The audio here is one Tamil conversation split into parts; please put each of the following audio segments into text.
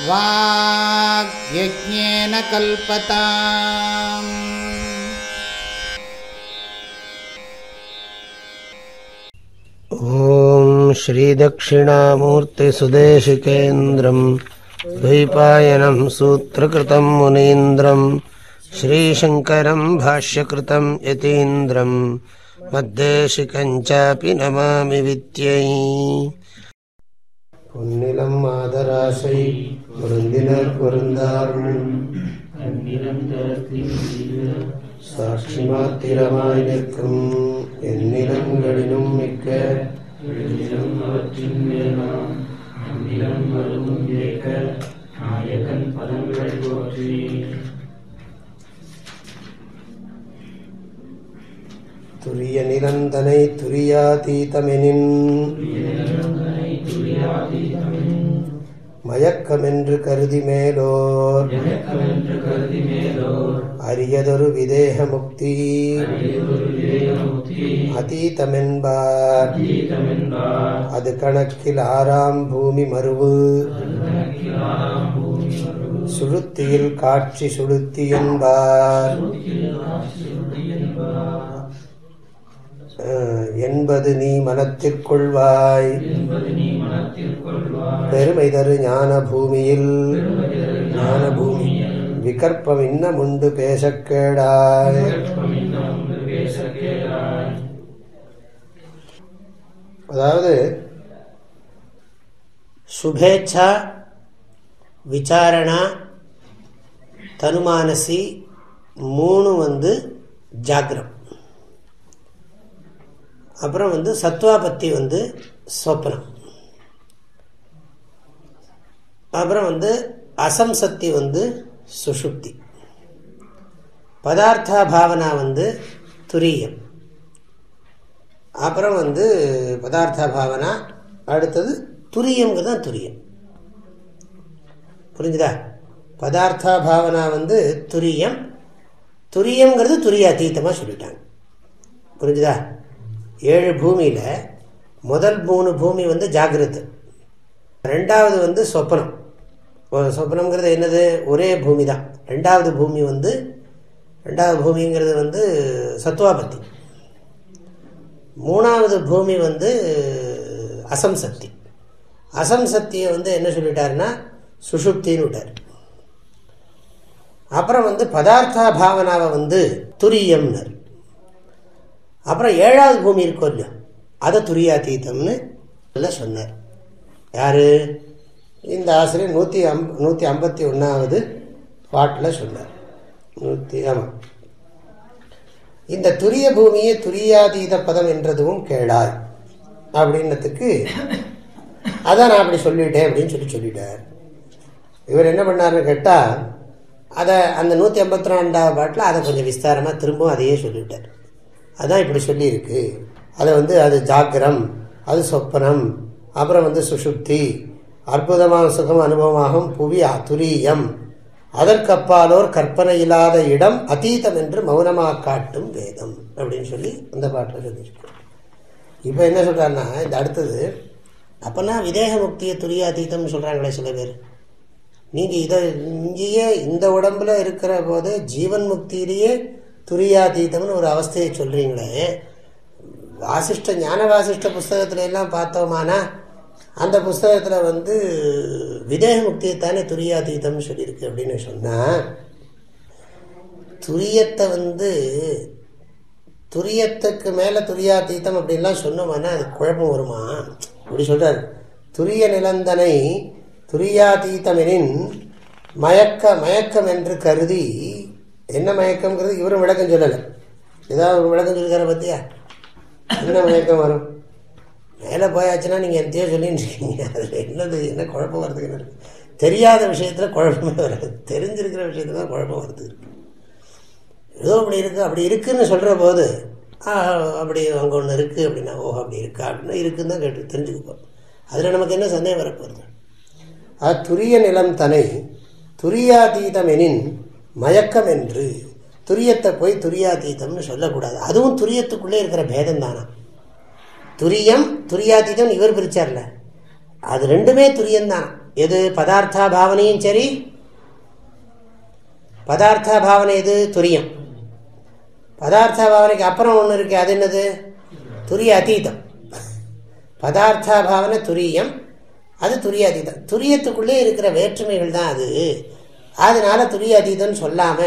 வாக்யஜ்ஞேன கல்பதாம். ஓம் ஸ்ரீ தட்சிணாமூர்த்தி சுதேசிகேந்திரம் த்வைபாயனம் சூத்ரகிருதம் முனீந்திரம் ஸ்ரீசங்கரம் பாஷ்யகிருதம் யதீந்திரம் மத்தேசிகஞ்சாபி நமாமி வித்யை. பொன்னிலம் ஆதராசை பொருந்தினர் பொருந்தாரும் சாட்சி மாத்திரமாய் நிற்கும் எந்நிலங்களிலும் மிக்க துரிய நிரந்தனை துரியாதீதமெனின் மயக்கமென்று கருதி மேலோர் அரியதொரு விதேக முக்தி அதீதமென்பார். அது கணக்கில் ஆறாம் பூமி மருவு சுழுத்தியில் காட்சி சுழுத்தி என்பார். என்பது நீ மனத்திற்கொள்வாய் பெருமை தரு ஞான பூமியில் விகற்பம் இன்னமுண்டு பேசக்கேடாய். அதாவது சுபேச்சா விசாரணா தனுமானசி மூணு ஜாகிரம். அப்புறம் சத்வாபத்தி சொப்னம். அப்புறம் அசம்சக்தி சுஷுப்தி. பதார்த்தா பாவனா துரியம். அப்புறம் பதார்த்தா பாவனா அடுத்தது துரியம்ங்கிறது தான் துரியம். புரிஞ்சுதா? பதார்த்தா பாவனா துரியம், துரியம்ங்கிறது துரியாதீதமாக சொல்லிட்டாங்க. புரிஞ்சுதா? 7 பூமியில் முதல் 3 பூமி ஜாகிரத், ரெண்டாவது சொப்பனம். சொப்பனம்ங்கிறது என்னது? ஒரே பூமி தான். ரெண்டாவது பூமிங்கிறது சத்வாபத்தி. மூணாவது பூமி அசம்சக்தி. அசம்சக்தியை என்ன சொல்லிட்டாருன்னா சுஷுப்தின்னு விட்டார். அப்புறம் பதார்த்தா பாவனாவை துரியம்னர். அப்புறம் 7வது பூமி இருக்கும் இல்லையா, அதை துரியாதீதம்னு சொன்னார். யாரு? இந்த ஆசிரியர் 151வது பாட்டில் சொன்னார். ஆமாம், இந்த துரிய பூமியை துரியாதீத பதம் என்றதும் கேளாய் அப்படின்னதுக்கு அதான் நான் அப்படி சொல்லிட்டேன் அப்படின்னு சொல்லிட்டார். இவர் என்ன பண்ணாருன்னு கேட்டால், அதை அந்த 152வது பாட்டில் அதை கொஞ்சம் விஸ்தாரமாக திரும்பவும் அதையே சொல்லிவிட்டார். அதான் இப்படி சொல்லியிருக்கு. அதை அது ஜாக்கிரம், அது சொப்பனம், அப்புறம் சுஷுப்தி, அற்புதமான சுகம் அனுபவமாகும் புவி துரியம், அதற்கப்பாலோர் கற்பனை இல்லாத இடம் அதீதம் என்று மௌனமாக காட்டும் வேதம் அப்படின்னு சொல்லி அந்த பாட்டில் சொல்லியிருக்கு. இப்போ என்ன சொல்கிறாருன்னா, இந்த அடுத்தது அப்போனா விதேக முக்தியை துரியாதீதம்னு சொல்கிறாங்களே சில பேர். நீங்கள் இதை இங்கேயே இந்த உடம்புல இருக்கிற போது ஜீவன் முக்தியிலேயே துரியாதீதம்னு ஒரு அவஸ்தையை சொல்கிறீங்களே, வாசிஷ்ட ஞான வாசிஷ்ட புஸ்தகத்துல எல்லாம் பார்த்தோமானா அந்த புஸ்தகத்தில் விதேக முக்தியைத்தானே துரியாதீதம்னு சொல்லியிருக்கு. அப்படின்னு சொன்னால் துரியத்தை துரியத்துக்கு மேலே துரியாதீதம் அப்படின்லாம் சொன்னோம்னா அது குழப்பம் வருமா? அப்படி சொல்கிறார். துரிய நிலந்தனை துரியாதீதமெனின் மயக்கம் என்று கருதி. என்ன மயக்கம்ங்கிறது இவரும் விளக்கம் சொல்லலை. ஏதாவது ஒரு விளக்கம் சொல்லிருக்கார பற்றியா? என்ன மயக்கம் வரும்? மேலே போயாச்சுன்னா நீங்கள் எந்தையோ சொல்லின்னு இருக்கீங்க. அதில் என்ன குழப்பம் வர்றதுக்கு என்ன இருக்குது? தெரியாத விஷயத்தில் குழப்பமே வராது, தெரிஞ்சிருக்கிற விஷயத்துல தான் குழப்பம் வருது. ஏதோ அப்படி இருக்குது அப்படி இருக்குன்னு சொல்கிற போது அப்படி அங்கே ஒன்று இருக்குது அப்படின்னா ஓஹோ அப்படி இருக்கா அப்படின்னா இருக்குன்னு தான் கேட்டு தெரிஞ்சுக்கப்போம். அதில் நமக்கு என்ன சந்தேகம் வரப்போகிறது? துரிய நிலம் தனை துரியாதீதம் எனின் மயக்கம் என்று துரியத்தை போய் துரியாதீதம்னு சொல்லக்கூடாது. அதுவும் துரியத்துக்குள்ளே இருக்கிற பேதம் தானா. துரியம் துரியாதீதம் இவர் பிரிச்சார்ல, அது ரெண்டுமே துரியம்தான். எது பதார்த்தா பாவனையும் சரி, பதார்த்தா பாவனை எது துரியம். பதார்த்தா பாவனைக்கு அப்புறம் ஒன்று இருக்கு, அது என்னது? துரிய அதீதம். பதார்த்தா பாவனை துரியம், அது துரிய அதீதம். துரியத்துக்குள்ளே இருக்கிற வேற்றுமைகள் தான் அது. அதனால துரிய அதீதம்னு சொல்லாம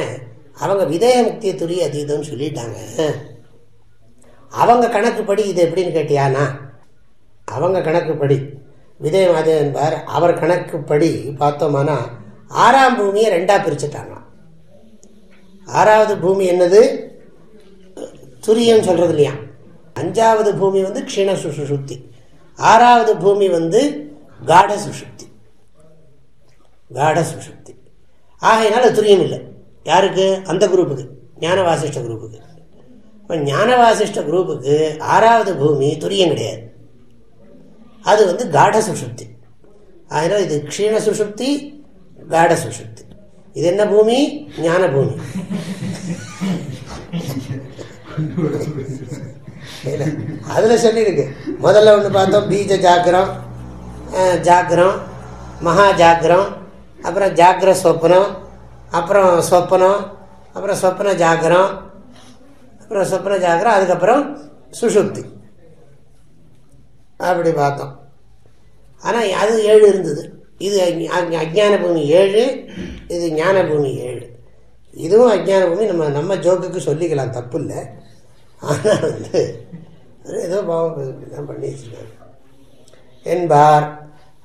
அவங்க விதேய முக்திய துரிய அதீதம்னு சொல்லிட்டாங்க. அவங்க கணக்குப்படி இது எப்படின்னு கேட்டியானா, அவங்க கணக்குப்படி விதயம் அது என்பார். அவர் கணக்குப்படி பார்த்தோம்னா 6ஆம் பூமியை 2ஆ பிரிச்சுட்டாங்க. 6வது பூமி என்னது? துரியம் சொல்றது இல்லையா. 5வது பூமி வந்து க்ஷீண சுஷுப்தி, 6வது பூமி வந்து காட சுஷுப்தி. காட சுஷுப்தி ஆகையினால துரியம் இல்லை. யாருக்கு? அந்த குரூப்புக்கு, ஞான வாசிஷ்ட குரூப்புக்கு. இப்போ ஞான வாசிஷ்ட குரூப்புக்கு 6வது பூமி துரியம் கிடையாது, அது வந்து காட சுஷுப்தி. அதனால் இது க்ஷீண சுஷுப்தி, காட சுஷுப்தி. இது என்ன பூமி? ஞான பூமி. அதுல சொல்லியிருக்கு. முதல்ல ஒன்று பார்த்தோம், பீஜ ஜாக்கிரம், ஜாக்கிரம், மகா ஜாக்கிரம், அப்புறம் ஜாக்கிர சொப்னம், அப்புறம் சொப்பனம், அப்புறம் சொப்ன ஜாக்கிரம், அப்புறம் சொப்ன ஜாக்கிரம், அதுக்கப்புறம் சுஷுப்தி. அப்படி பார்த்தோம். ஆனால் அது 7 இருந்தது. இது அஜ்ஞான பூமி 7, இது ஞான பூமி 7. இதுவும் அஜ்ஞான பூமி. நம்ம ஜோக்குக்கு சொல்லிக்கலாம், தப்பு இல்லை. ஆனால் வந்து ஏதோ பாவம் தான் பண்ணி வச்சிருக்காங்க என்பார்.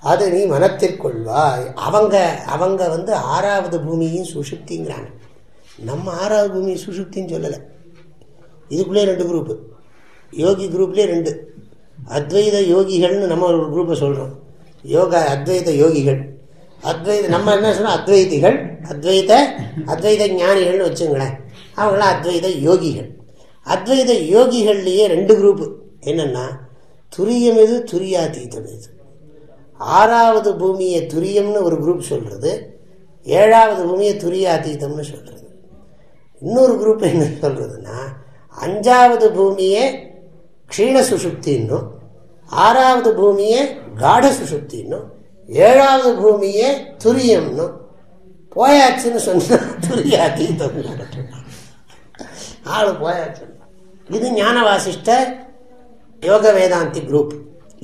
அது நீ மனத்திற்கொள்வாய். அவங்க வந்து 6வது பூமியும் சுஷுப்திங்கிறாங்க. நம்ம 6வது பூமி சுஷுப்தின்னு சொல்லலை. இதுக்குள்ளே 2 குரூப்பு, யோகி குரூப்லேயே 2. அத்வைத யோகிகள்னு நம்ம ஒரு குரூப்பை சொல்கிறோம். யோகா அத்வைத யோகிகள், அத்வைத நம்ம என்ன சொன்னோம்? அத்வைதிகள், அத்வைத ஞானிகள்னு வச்சுங்களேன். அவங்களாம் அத்வைத யோகிகள். அத்வைத யோகிகள்லேயே 2 குரூப்பு. என்னென்னா, துரியம் எது, துரியாதீதம் எது. 6வது பூமியை துரியம்னு ஒரு குரூப் சொல்கிறது, 7வது பூமியை துரியாதீதம்னு சொல்கிறது. இன்னொரு குரூப் என்ன சொல்கிறதுனா, 5வது பூமியை க்ஷீண சுஷுப்தின்னும், 6வது பூமியை காட சுஷுப்தின்னும், 7வது பூமியை துரியம்னும். போயாச்சுன்னு சொன்னா துரியாதீதம் ஆளு போயாச்சு. இது ஞான வாசிஷ்ட யோக வேதாந்தி குரூப்.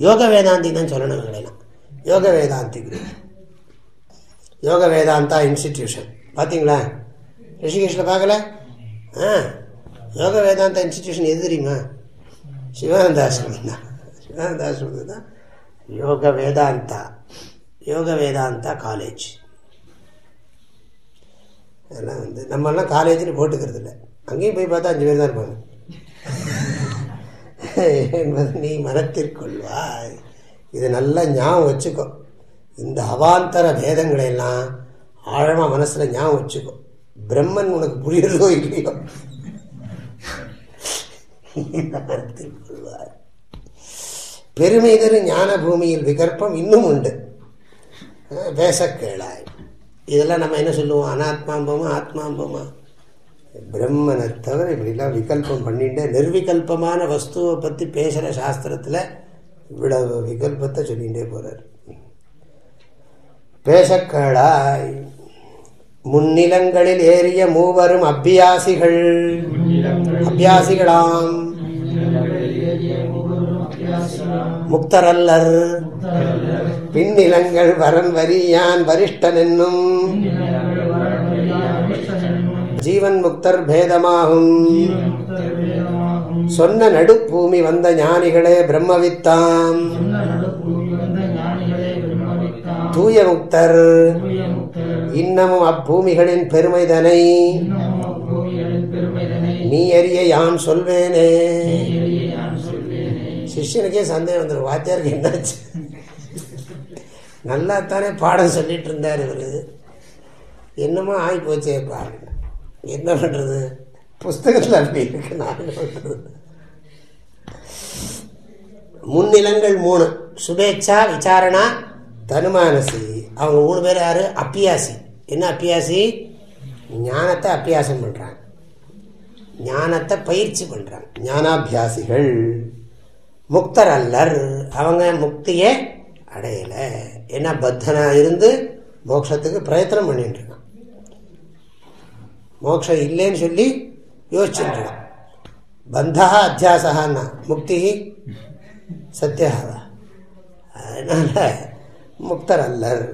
யோக வேதாந்தி தான் சொல்லணும் இல்லைனா, யோக வேதாந்தி குரூப். யோக வேதாந்தா இன்ஸ்டிடியூஷன் பார்த்தீங்களா? ரிஷிகேஷில் பார்க்கல? யோக வேதாந்தா இன்ஸ்டிடியூஷன் எது தெரியுமா? சிவானந்த ஆசிரமம் தான். சிவானந்த ஆசிரமம் தான் யோக வேதாந்தா காலேஜ். அதெல்லாம் வந்து நம்மெல்லாம் காலேஜ்னு போட்டுக்கிறது இல்லை. அங்கேயும் போய் பார்த்தா 5 பேர் தான் இருப்பாங்க. என்பது நீ மனத்திற்கொள்வாய். இது நல்லா ஞாபகம் வச்சுக்கோ. இந்த அவாந்தர பேதங்களையெல்லாம் ஆழமாக மனசில் ஞாபகம் வச்சுக்கோ. பிரம்மன் உனக்கு புரியுறதோ இல்லையோ, மனத்திற்கொள்வாய். பெருமை தரு ஞான பூமியில் விகற்பம் இன்னும் உண்டு, பேச கேளாய். இதெல்லாம் நம்ம என்ன சொல்லுவோம்? அனாத்மாம்பமா ஆத்மாம்பமா? பிரம்மனை தவிர இப்படிலாம் விகல்பம் பண்ணிட்டு நிர்விகல்பமான வஸ்துவை பற்றி பேசுகிற சாஸ்திரத்தில் இவ்வளவு விகல்பத்தை சொல்லிகிட்டே போகிறார். பேசக்கேளாய். முன்னிலங்களில் ஏறிய மூவரும் அபியாசிகளாம் முக்தரல்லர். பின்னிலங்கள் வரன் வரியான் வரிஷ்டன் என்னும் ஜீவன் முக்தர் பேதமாகும். சொன்ன நடுப்பூமி வந்த ஞானிகளே பிரம்மவித்தாம். தூய முக்தர் இன்னமும் அப்பூமிகளின் பெருமைதனை நீ அறிய யான் சொல்வேனே. சிஷ்யனுக்கே சந்தேகம் வந்துடும், வாத்தியாருக்கு என்னாச்சு? நல்லா தானே பாடம் சொல்லிட்டு இருந்தார் இவர், என்னமோ ஆகி போச்சேப்பா. என்ன பண்றது, புஸ்தகத்தில் அப்படி இருக்கு, நான் என்ன பண்றது? முன்னிலங்கள் 3, சுபேச்சா, விசாரணா, தனுமானசி. அவங்க 3 பேர் யாரு? அப்பியாசி. என்ன அப்பியாசி? ஞானத்தை அப்பியாசம் பண்றாங்க, ஞானத்தை பயிற்சி பண்றாங்க, ஞானாபியாசிகள். முக்தர் அல்லர், அவங்க முக்தியை அடையலை. ஏன்னா பத்தனா இருந்து மோட்சத்துக்கு பிரயத்தனம் பண்ணிட்டு இருக்கான். மோட்சம் இல்லைன்னு சொல்லி யோசிச்சுட்டு இருக்கான். பந்தா அத்தியாசகான்னா முக்தி சத்தியாவா, அதனால முக்தர் அல்லர்.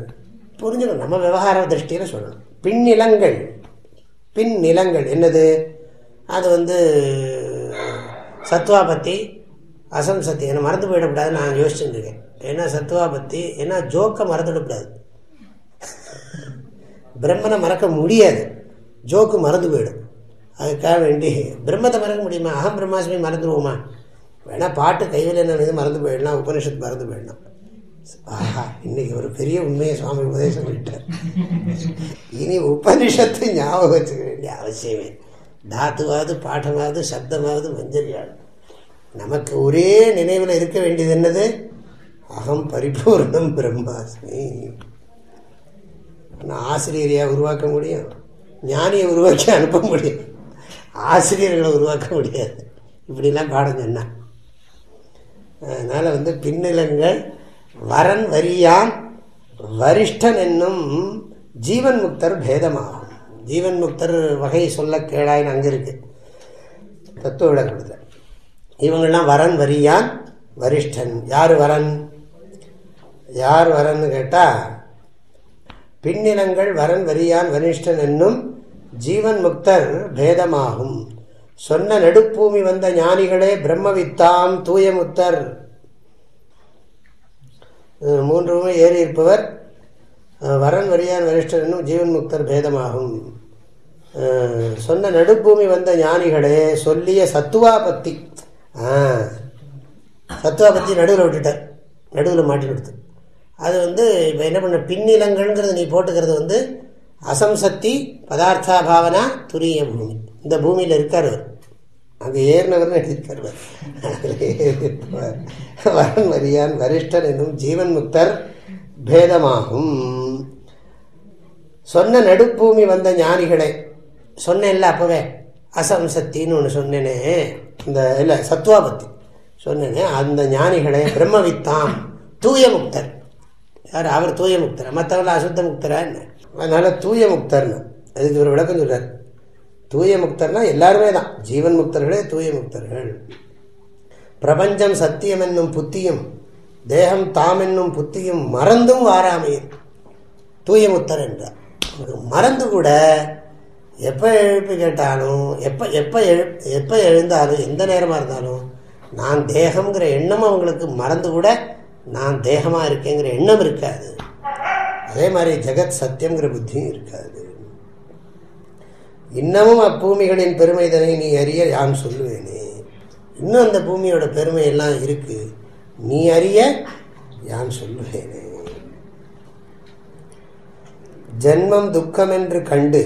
புரிஞ்சுக்கணும், நம்ம விவகார திருஷ்டியில் சொல்லணும். பின்னிலங்கள் என்னது? அது சத்வாபத்தி அசம்சத்தி. என்னை மறந்து போயிடக்கூடாது நான் யோசிச்சுட்டு இருக்கேன். ஏன்னா சத்வாபத்தி, ஏன்னா ஜோக்கை மறந்துவிடக்கூடாது. பிரம்மனை மறக்க முடியாது, ஜோக்கு மறந்து போயிடும். அதுக்காக வேண்டி பிரம்மத்தை மறக்க முடியுமா? அகம் பிரம்மாஸ்மி மறந்துடுவோமா? வேணா பாட்டு கைவில இது மறந்து போயிடலாம், உபனிஷத்து மறந்து போயிடலாம். ஆஹா, இன்னைக்கு ஒரு பெரிய உண்மையை சுவாமி உபதேசம் பண்ணிட்டார். இனி உபனிஷத்து ஞாபகம் வச்சுக்க வேண்டிய அவசியமே. தாத்துவாவது பாடமாவது சப்தமாவது மஞ்சரியாது. நமக்கு ஒரே நினைவில் இருக்க வேண்டியது என்னது? அகம் பரிபூர்ணம் பிரம்மாஸ்மி. ஆசிரியரையா உருவாக்க முடியும்? ஞானியை உருவாக்கி அனுப்ப முடியும், ஆசிரியர்களை உருவாக்க முடியாது. இப்படிலாம் பாடம் சொன்னா. அதனால பின்னிலங்கள் வரன் வரியான் வரிஷ்டன் என்னும் ஜீவன் முக்தர் பேதமாகும். ஜீவன் முக்தர் வகை சொல்ல கேளாயின்னு அங்கே இருக்கு தத்துவ விளக்கத்தில். இவங்கெல்லாம் வரன் வரியான் வரிஷ்டன். யார் வரன்? யார் வரன்னு கேட்டால் பின்னிலங்கள் வரன் வரியான் வரிஷ்டன் என்னும் ஜீவன் முக்தர் பேதமாகும். சொன்ன நெடுப்பூமி வந்த ஞானிகளே பிரம்மவித்தாம் தூய முக்தர். 3 ஏறி இருப்பவர் வரன் வரியான் வரிஷ்டன் என்னும் ஜீவன் முக்தர் பேதமாகும். சொன்ன நடுப்பூமி வந்த ஞானிகளே சொல்லிய சத்துவாபத்தி. சத்துவாபத்தி நடுவில் விட்டுட்டார், நடுவில் மாட்டி கொடுத்து. அது இப்போ என்ன பண்ண, பின்னிலங்கள்ங்கிறது நீ போட்டுக்கிறது அசம்சக்தி பதார்த்தா பாவனா துரிய பூமி. இந்த பூமியில் இருக்கார் அவர், அங்கே ஏறினவர்னு எழுதியிருக்கார். வரன் வரியான் வரிஷ்டன் என்னும் ஜீவன் முக்தர் பேதமாகும். சொன்ன நடுப்பூமி வந்த ஞானிகளே சொன்னேன்ல அப்பவே, அசம்சக்தின்னு ஒன்று சொன்னேனே, இந்த இல்லை சத்வாபத்தி சொன்னேனே, அந்த ஞானிகளே பிரம்மவித்தாம் தூய முக்தர். யார் அவர்? தூய முக்தர். மற்றவர்கள் அசுத்த முக்தரா என்ன? அதனால தூய முக்தர்னு அதுக்கு ஒரு விளக்கம் சொல்றார். தூய முக்தர்னா எல்லாருமே தான் ஜீவன் முக்தர்களே தூய முக்தர்கள். பிரபஞ்சம் சத்தியம் என்னும் புத்தியும் தேகம் தாம் என்னும் புத்தியும் மறந்தும் வாராமையும் தூய முக்தர் என்றார். மறந்து கூட எப்போ எழுப்பி கேட்டாலும் எப்போ எழுந்தாலும் எந்த நேரமாக இருந்தாலும் நான் தேகம்ங்கிற எண்ணமும் அவங்களுக்கு மறந்து கூட நான் தேகமாக இருக்கேங்கிற எண்ணம் இருக்காது. அதே மாதிரி ஜெகத் சத்தியம்ங்கிற புத்தியும் இருக்காது. இன்னமும் அப்பூமிகளின் பெருமைதனை நீ அறிய யான் சொல்லுவேனே. இன்னும் அந்த பூமியோட பெருமை எல்லாம் இருக்கு, நீ அறிய யான் சொல்லுவேனே. ஜென்மம் துக்கம் என்று கண்டு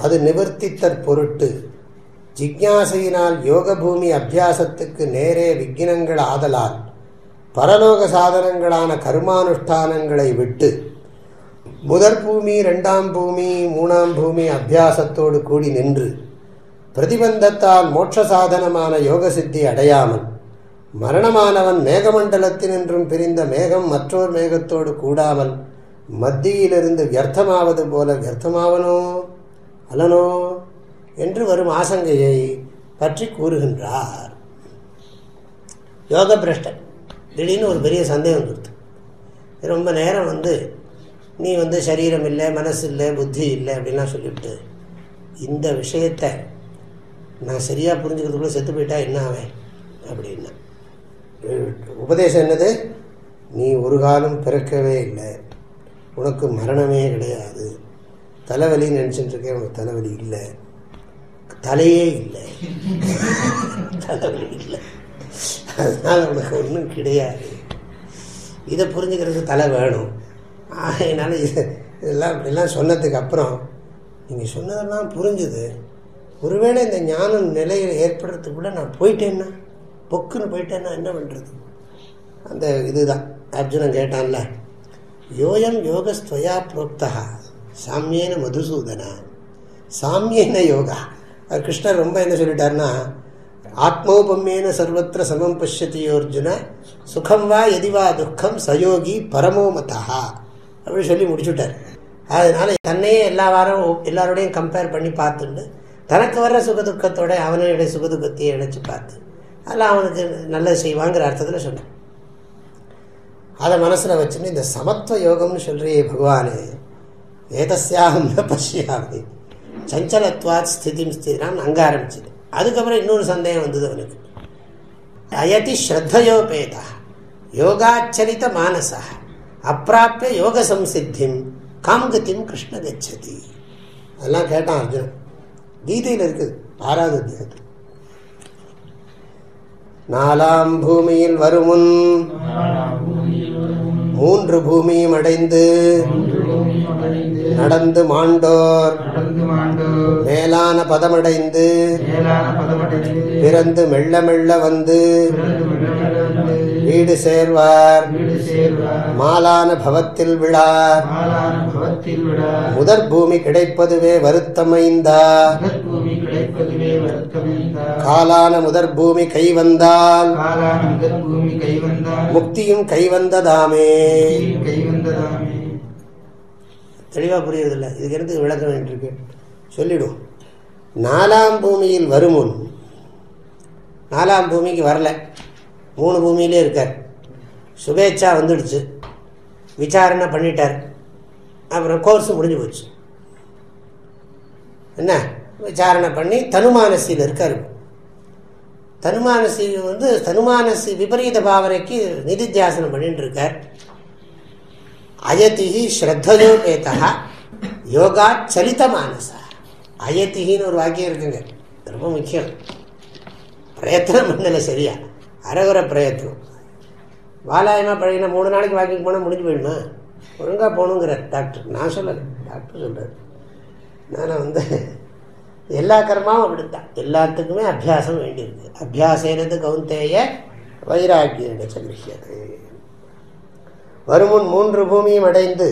அது நிவர்த்தித்தற் பொருட்டு ஜிக்ஞாசையினால் யோக பூமி அபியாசத்துக்கு நேரே விக்கினங்கள் ஆதலால் பரலோக சாதனங்களான கர்மானுஷ்டானங்களை விட்டு முதற் பூமி 2ஆம் பூமி 3ஆம் பூமி அபியாசத்தோடு கூடி நின்று பிரதிபந்தத்தால் மோட்ச சாதனமான யோக சித்தி அடையாமல் மரணமானவன் மேகமண்டலத்தினின்றும் பிரிந்த மேகம் மற்றோர் மேகத்தோடு கூடாமல் மத்தியிலிருந்து வியர்த்தமாவது போல வியர்த்தமாவனோ அல்லனோ என்று வரும் ஆசங்கையை பற்றி கூறுகின்றார். யோக பிரஷ்டன் திடீர்னு ஒரு பெரிய சந்தேகம் கொடுத்து, ரொம்ப நேரம் நீ சரீரம் இல்லை, மனசு இல்லை, புத்தி இல்லை அப்படின்லாம் சொல்லிவிட்டு இந்த விஷயத்தை நான் சரியாக புரிஞ்சுக்கிறதுக்குள்ளே செத்து போயிட்டா என்ன ஆவேன் அப்படின்னா, உபதேசம் என்னது? நீ ஒரு காலம் பிறக்கவே இல்லை, உனக்கு மரணமே கிடையாது, தலைவலின்னு நினச்சிட்டு இருக்கேன், உனக்கு தலைவலி இல்லை, தலையே இல்லை, தலைவலி இல்லை, அதனால் உனக்கு ஒன்றும் கிடையாது. இதை புரிஞ்சுக்கிறதுக்கு தலை வேணும். ஆகையினால இதெல்லாம் இப்படிலாம் சொன்னதுக்கு அப்புறம் நீங்கள் சொன்னதெல்லாம் புரிஞ்சுது. ஒருவேளை இந்த ஞானம் நிலையில் ஏற்படுறதுக்குள்ள நான் போயிட்டேன்னா, பொக்குன்னு போயிட்டேன்னா என்ன பண்ணுறது? அந்த இதுதான் அர்ஜுனன் கேட்டான்ல, யோயம் யோகஸ்துவயா புரோக்தா சாமியேன மதுசூதனா சாமியேன யோகா. கிருஷ்ணர் ரொம்ப என்ன சொல்லிட்டாருன்னா, ஆத்மோபமேன சர்வத்திர சமம் பஷ்யதி அர்ஜுன சுகம் வா எதிவா துக்கம் சயோகி பரமோ மதா அப்படின்னு சொல்லி முடிச்சுட்டார். அதனால தன்னையே எல்லா வாரம் எல்லாரோடையும் கம்பேர் பண்ணி பார்த்துட்டு தனக்கு வர்ற சுகதுக்கத்தோட அவனுடைய சுகதுக்கத்தையே இணைச்சு பார்த்து அதெல்லாம் அவனுக்கு நல்லது செய்வாங்கிற அர்த்தத்தில் சொன்னான். அதை மனசில் வச்சுன்னு இந்த சமத்துவ யோகம்னு சொல்றியே பகவானு, ஏதஸ்யாகம் ந பஷ்யாமி சஞ்சலத்வாத் ஸ்திதிம் ஸ்திரான்னு அங்கே ஆரம்பிச்சது. அதுக்கப்புறம் இன்னொரு சந்தேகம் வந்தது அவனுக்கு. அயதி ஸ்ரத்தையோபேதா யோகாச்சரித்த மானசா அப்பிராப்பிய யோக சம்சித்திம் காம்கத்தியும் கிருஷ்ண கச்சதி. அதெல்லாம் கேட்டான் அர்ஜுனன். கீதையில் இருக்குது 6வது அத்தியாயத்தில். 4ஆம் பூமியில் வருமுன் 3 பூமியும் அடைந்து நடந்து மாண்டோர் மேலான பதமடைந்து பிறந்து மெல்ல மெல்ல வந்து வீடு சேர்வார் மாலான பவத்தில் விழார் முதற் பூமி கிடைப்பதுவே வருத்தமைந்தா காலான முதற் பூமி கைவந்தால் முக்தியும் கைவந்ததாமே. தெளிவா புரியுறதில்ல, இதுக்கு இருந்து விளக்க வேண்டியிருக்கு. சொல்லிடும். 4ஆம் பூமியில் வருமுன், 4ஆம் பூமிக்கு வரல, 3 பூமியிலே இருக்கார். சுபேச்சா வந்துடுச்சு, விசாரணை பண்ணிட்டார், அப்புறம் கோர்ஸ் முடிஞ்சு போச்சு. என்ன விசாரணை பண்ணி தனுமானசியில் இருக்கார். தனுமானசி தனுமானசி விபரீத பாவனைக்கு நிதித்தியாசனம் பண்ணிட்டு இருக்கார். அயதிஹி ஸ்ரத்தையோபேதா யோகா சலித மானசா. அயதிஹின்னு ஒரு வாக்கியம் இருக்குங்க, ரொம்ப முக்கியம். பிரயத்தனம் பண்ணல, சரியா அரகுர பிரயத்தனம். வாலாயமாக பழகினா 3 நாளைக்கு வாக்கிங் போனால் முடிஞ்சு போயிடுமா? ஒழுங்காக போகணுங்கிறார் டாக்டர். நான் சொல்லலை, டாக்டர் சொல்கிறார். நான் எல்லா கர்மாவும் அப்படித்தான், எல்லாத்துக்குமே அபியாசம் வேண்டியிருக்கு. அபியாசேனது கௌந்தேய வைராக்கிய சகிருஷ்யது. வருமுன் 3 பூமியும் அடைந்து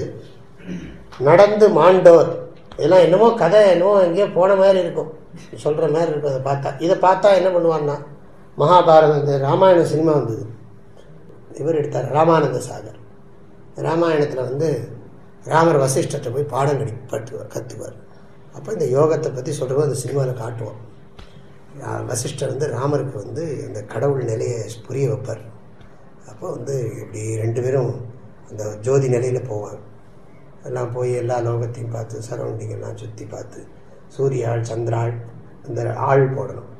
நடந்து மாண்டோர். இதெல்லாம் என்னமோ கதை, என்னமோ எங்கேயோ போன மாதிரி இருக்கும், சொல்கிற மாதிரி இருக்கும். அதை பார்த்தா, இதை பார்த்தா என்ன பண்ணுவான்னா, மகாபாரதம், இந்த ராமாயண சினிமா வந்தது, இவர் எடுத்தார் ராமானந்த சாகர். ராமாயணத்தில் ராமர் வசிஷ்டத்தை போய் பாடம் கற்றுவார். அப்போ இந்த யோகத்தை பற்றி சொல்கிறவங்க அந்த சினிமாவில் காட்டுவோம். வசிஷ்டர் ராமருக்கு இந்த கடவுள் நிலையை புரிய வைப்பார். அப்போ இப்படி 2 பேரும் அந்த ஜோதி நிலையில் போவாங்க. எல்லாம் போய் எல்லா லோகத்தையும் பார்த்து சரௌண்டிங் எல்லாம் சுற்றி பார்த்து, சூரியாள் சந்திராள், இந்த ஆள் போடணும்,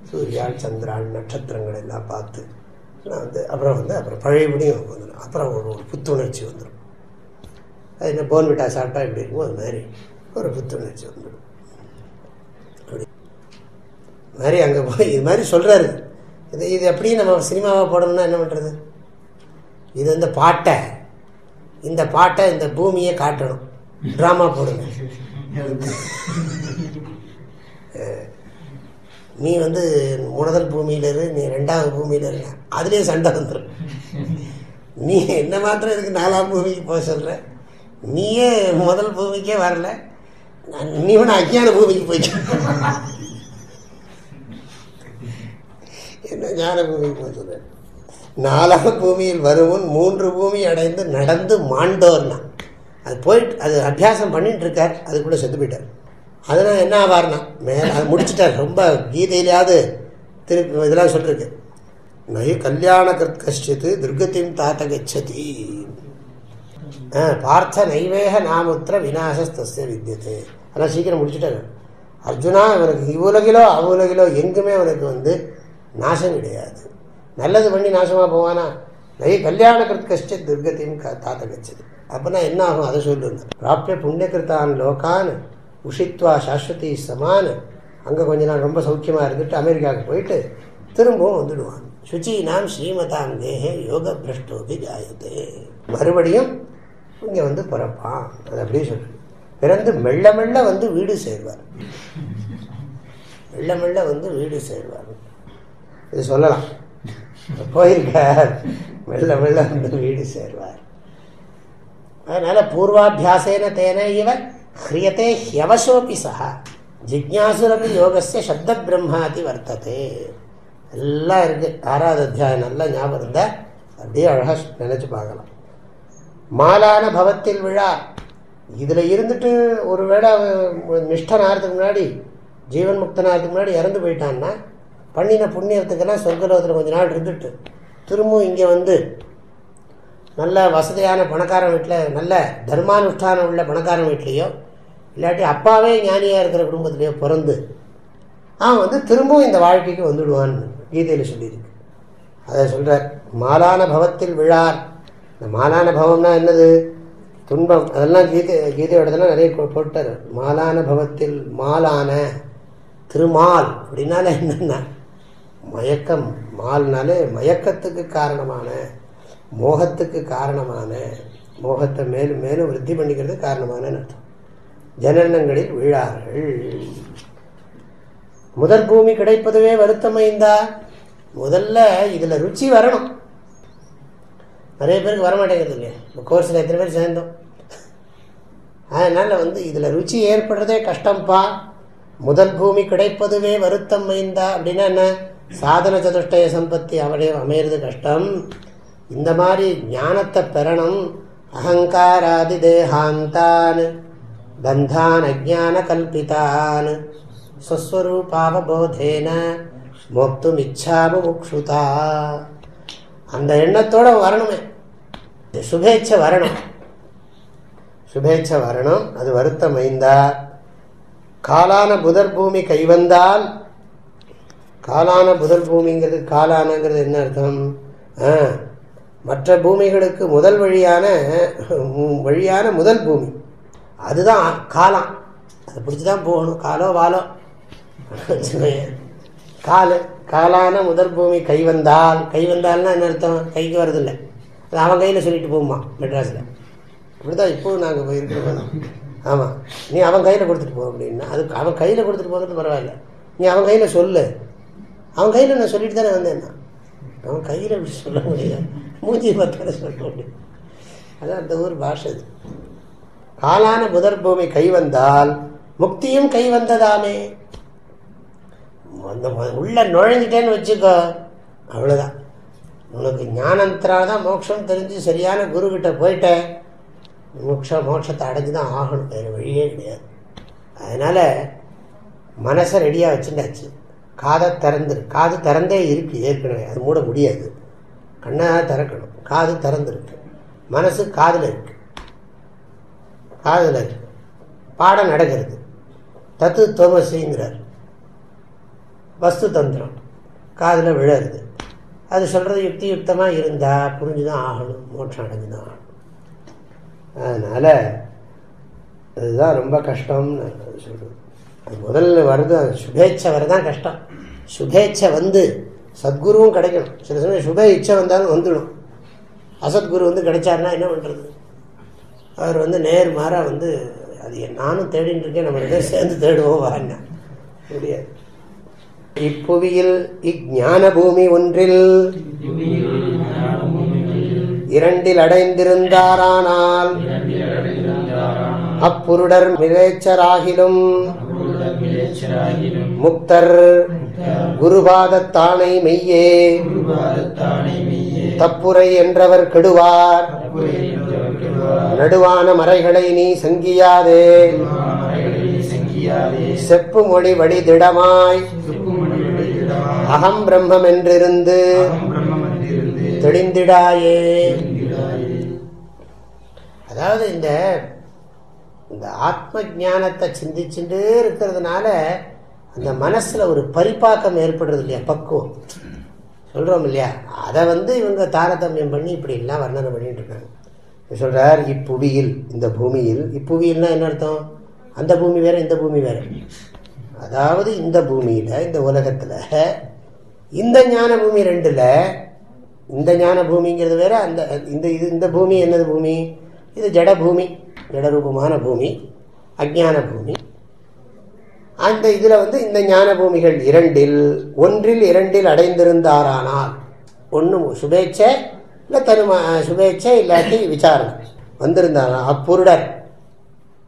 சூரியாள் சந்திராள் நட்சத்திரங்கள் எல்லாம் பார்த்து அப்புறம் பழையபடியும் வந்துடும். அப்புறம் ஒரு புத்துணர்ச்சி வந்துடும். அது என்ன போன்விட்டா சாப்பிட்டா எப்படி இருக்கும், அது மாதிரி ஒரு புத்துணர்ச்சி வந்துடும். அப்படி மாதிரி அங்கே போய் இது மாதிரி சொல்கிறாரு. இது அப்படியே நம்ம சினிமாவாக போடணும்னா என்ன பண்ணுறது? இது இந்த பாட்டை இந்த பூமியை காட்டணும், ட்ராமா போடுங்க. நீ முதல் பூமியில் இரு, நீ 2வது பூமியில் இருக்க, அதுலேயே சண்டை வந்துடும். நீ என்ன மாத்திரம் இதுக்கு 4ஆம் பூமிக்கு போக சொல்கிற? நீயே முதல் பூமிக்கே வரல, நீ அஞ்ஞான பூமிக்கு போய்க்க. என்ன ஞான பூமிக்கு போக சொல்ற? 4ஆம் பூமியில் வருமுன் 3 பூமி அடைந்து நடந்து மாண்டோர்னா, அது போயிட்டு அது அபியாசம் பண்ணிட்டு இருக்கார். அது கூட செத்து போயிட்டார். அதனால் என்ன ஆவார்னா, அது முடிச்சுட்டார். ரொம்ப கீதையிலாவது திருப்பி இதெல்லாம் சொல்லிருக்கு. நகி கல்யாண கிருத் கஷ்டித்து துர்கத்தின் தாத்த கச்சதி பார்த்த நைவேக நாமுத்திர விநாசஸ்தஸ்ய வித்தியது. அதெல்லாம் சீக்கிரம் முடிச்சுட்டாரு. அர்ஜுனா, அவனுக்கு இவ்வுலகிலோ அவ்வுலகிலோ எங்குமே அவனுக்கு நாசம் கிடையாது. நல்லது பண்ணி நாசமாக போவானா? நகி கல்யாண கிருத் கஷ்டித் துர்கத்தின் தாத்த கச்சதி. அப்படின்னா என்ன ஆகும் அதை சொல்லுங்க. பிராப்பிய புண்ணியகிருத்தான் லோகான் உஷித்வா சாஸ்வதி சமான். அங்கே கொஞ்ச நாள் ரொம்ப சௌக்கியமாக இருந்துட்டு அமெரிக்காவுக்கு போயிட்டு திரும்பவும் வந்துடுவான். சுச்சீனாம் ஸ்ரீமதாம் தேகே யோக பிரஷ்டோபி ஜாயத்தே. மறுபடியும் இங்கே பிறப்பான். அது அப்படியே சொல்லு. பிறந்து மெல்ல மெல்ல வீடு சேர்வார். மெல்ல மெல்ல வீடு சேர்வார். இது சொல்லலாம், போயிருக்கார். மெல்ல மெல்ல வீடு சேர்வார். அதனால பூர்வாபியாசேன தேன இவர் ஹ்ரியதே ஹ்யவசோபி சஹ ஜிக்ஞாசுரபி யோகஸ்ய சப்த பிரம்மாதி வர்த்ததே. எல்லாம் இருக்குது. 6வது அத்தியாயம் நல்லா ஞாபகம் இருந்தால் அப்படியே அழகாக நினச்சி பார்க்கலாம். மாலான பவத்தில் விழா, இதில் இருந்துட்டு ஒரு வேளை நிஷ்டன் ஆகிறதுக்கு முன்னாடி, ஜீவன் முக்தனாகிறதுக்கு முன்னாடி இறந்து போயிட்டான்னா பண்ணின புண்ணியத்துக்கெல்லாம் சொர்க்கலோகத்தில் கொஞ்ச நாள் இருந்துட்டு திரும்பவும் இங்கே வந்து நல்ல வசதியான பணக்காரன் வீட்டில், நல்ல தர்மானுஷ்டானம் உள்ள பணக்காரன் வீட்லேயோ இல்லாட்டி அப்பாவே ஞானியாக இருக்கிற குடும்பத்திலேயோ பிறந்து அவன் வந்து திரும்பவும் இந்த வாழ்க்கைக்கு வந்துடுவான்னு கீதையில் சொல்லியிருக்கு. அதை சொல்கிறார், மாலான பவத்தில் விழார். இந்த மாலான பவம்னா என்னது? துன்பம். அதெல்லாம் கீதையோடதெல்லாம் நிறைய போட்டார். மாலான பவத்தில், மாலான திருமால் அப்படின்னால என்னென்னா மயக்கம். மால்னாலே மயக்கத்துக்கு காரணமான, மோகத்துக்கு காரணமான, மோகத்தை மேலும் மேலும் விருத்தி பண்ணிக்கிறது காரணமான அர்த்தம். ஜனனங்களில் விழார்கள். முதற் பூமி கிடைப்பதுவே வருத்தமைந்தா. முதல்ல இதில் ருச்சி வரணும். நிறைய பேருக்கு வரமாட்டேங்கிறது இல்லையா? இப்போ கோர்ஸில் எத்தனை பேர் சேர்ந்தோம். அதனால் வந்து இதில் ருச்சி ஏற்படுறதே கஷ்டம்ப்பா. முதல் பூமி கிடைப்பதுவே வருத்தம் மைந்தா அப்படின்னா என்ன? சாதன சதுஷ்டய சம்பத்தி அவடைய அமையிறது கஷ்டம். இந்த மாதிரி ஞானத்தை பெறணும். அகங்காராதி தேகாந்தான் பந்தான் அஜான கல்பிதான் ஸ்வஸ்வரூபாவபோதேன மோக்தும் இச்சாமு முக்ஷுதா. அந்த எண்ணத்தோட வரணுமே. சுபேட்சை வரணும், சுபேட்சை வரணும். அது வருத்தம் ஐந்தா. காலான புதர் பூமி கைவந்தால், காலான புதர் பூமிங்கிறது, காலானங்கிறது என்ன அர்த்தம்? மற்ற பூமிகளுக்கு முதல் வழியான முதல் பூமி அதுதான் காலம். அதை பிடிச்சிதான் போகணும். காலோ வாலோ காலான முதல் பூமி கைவந்தால். கைவந்தால்னா என்ன அர்த்தம்? கைக்கு வரதில்லை, அது அவன் கையில் சொல்லிட்டு போகுமா மெட்ராஸில். அப்படிதான் இப்போது நாங்கள் போயிருக்கிறோம். ஆமாம், நீ அவன் கையில் கொடுத்துட்டு போ அப்படின்னா, அதுக்கு அவன் கையில் கொடுத்துட்டு போகிறது பரவாயில்ல, நீ அவன் கையில் சொல்லு. அவன் கையில் நான் சொல்லிட்டு தானே வந்தேன்னா, அவன் கையில் அப்படி சொல்ல முடியாது, மூஞ்சி பார்த்தால சொல்ல முடியும். அதான் அந்த ஊர் பாஷை. அது காலான புதர் பூமி கைவந்தால் முக்தியும் கை வந்ததாமே. அந்த உள்ள நுழைஞ்சிட்டேன்னு வச்சுக்கோ, அவ்வளோதான். உனக்கு ஞானத்தினால்தான் மோட்சம் தெரிஞ்சு சரியான குருக்கிட்ட போயிட்டேன், மோட்சத்தை அடைஞ்சு தான் ஆகணும், வேறு வழியே கிடையாது. அதனால் மனசை ரெடியாக வச்சுட்டாச்சு. காதை திறந்துரு. காது திறந்தே இருக்குது ஏற்கனவே, அது மூட முடியாது. கண்ணாக திறக்கணும். காது திறந்துருக்கு, மனசு காதில் இருக்கு, காதில் இருக்கு. பாடம் நடக்கிறது. தத்து தோமசிங்கிறார், வஸ்து தந்திரம் காதில் விழருது. அது சொல்கிறது யுக்தியுக்தமாக இருந்தால் புரிஞ்சுதான் ஆகணும், மோட்சம் அடைஞ்சுதான் ஆகணும். அதனால் அதுதான் ரொம்ப கஷ்டம்னு சொல்கிறது. அது முதல்ல வருது, அது சுபேட்சை வரதான் கஷ்டம். சுபேட்சை வந்து சத்குருவும் கிடைக்கணும். சில சமயம் சுப இச்சை வந்தாலும் வந்துடும். அசத்குரு வந்து கிடைச்சாருன்னா என்ன பண்ணுறது? அவர் வந்து நேர் மாறாக வந்து, அது நானும் தேடின்னு இருக்கேன், நம்ம ரெண்டு சேர்ந்து தேடுவோம் வாங்க முடியாது. இப்புவியில் இஞ்ஞான பூமி ஒன்றில் இரண்டில் அடைந்திருந்தாரானால் அப்புருடர் மிலேச்சராகிலும் முக்தர் குருபாதத்தானை மெய்யே தப்புரை என்றவர் கெடுவார். நடுவான மறைகளை நீ சங்கியாதே, செப்பு மொழி வடிதிடமாய் அகம் பிரம்மம் என்றிருந்து தெளிந்திடாயே. அதாவது இந்த ஆத்ம ஞானத்தை சிந்திச்சுட்டே இருக்கிறதுனால அந்த மனசுல ஒரு பரிபாக்கம் ஏற்படுறது இல்லையா, பக்குவம் சொல்றோம் இல்லையா, அதை வந்து இவங்க தாரதமியம் பண்ணி இப்படி எல்லாம் வர்ணனை பண்ணிட்டு இருக்காங்க. சொல்றார், இப்புவியில், இந்த பூமியில். இப்புவியில்னா என்ன அர்த்தம்? அந்த பூமி வேற, இந்த பூமி வேற. அதாவது இந்த பூமியில, இந்த உலகத்துல இந்த ஞான பூமி ரெண்டுல, இந்த ஞான பூமிங்கிறது வேற, அந்த இந்த பூமி என்னது பூமி? இது ஜட பூமி, ஜடரூபமான பூமி, அஜ்ஞான பூமி. அந்த இதுல வந்து இந்த ஞான பூமிகள் ஒன்றில் இரண்டில் அடைந்திருந்தாரானால், ஒன்று சுபேட்சை இல்லை சுபேட்சை இல்லாட்டி விசாரணை வந்திருந்தாரா அப்புருடர்.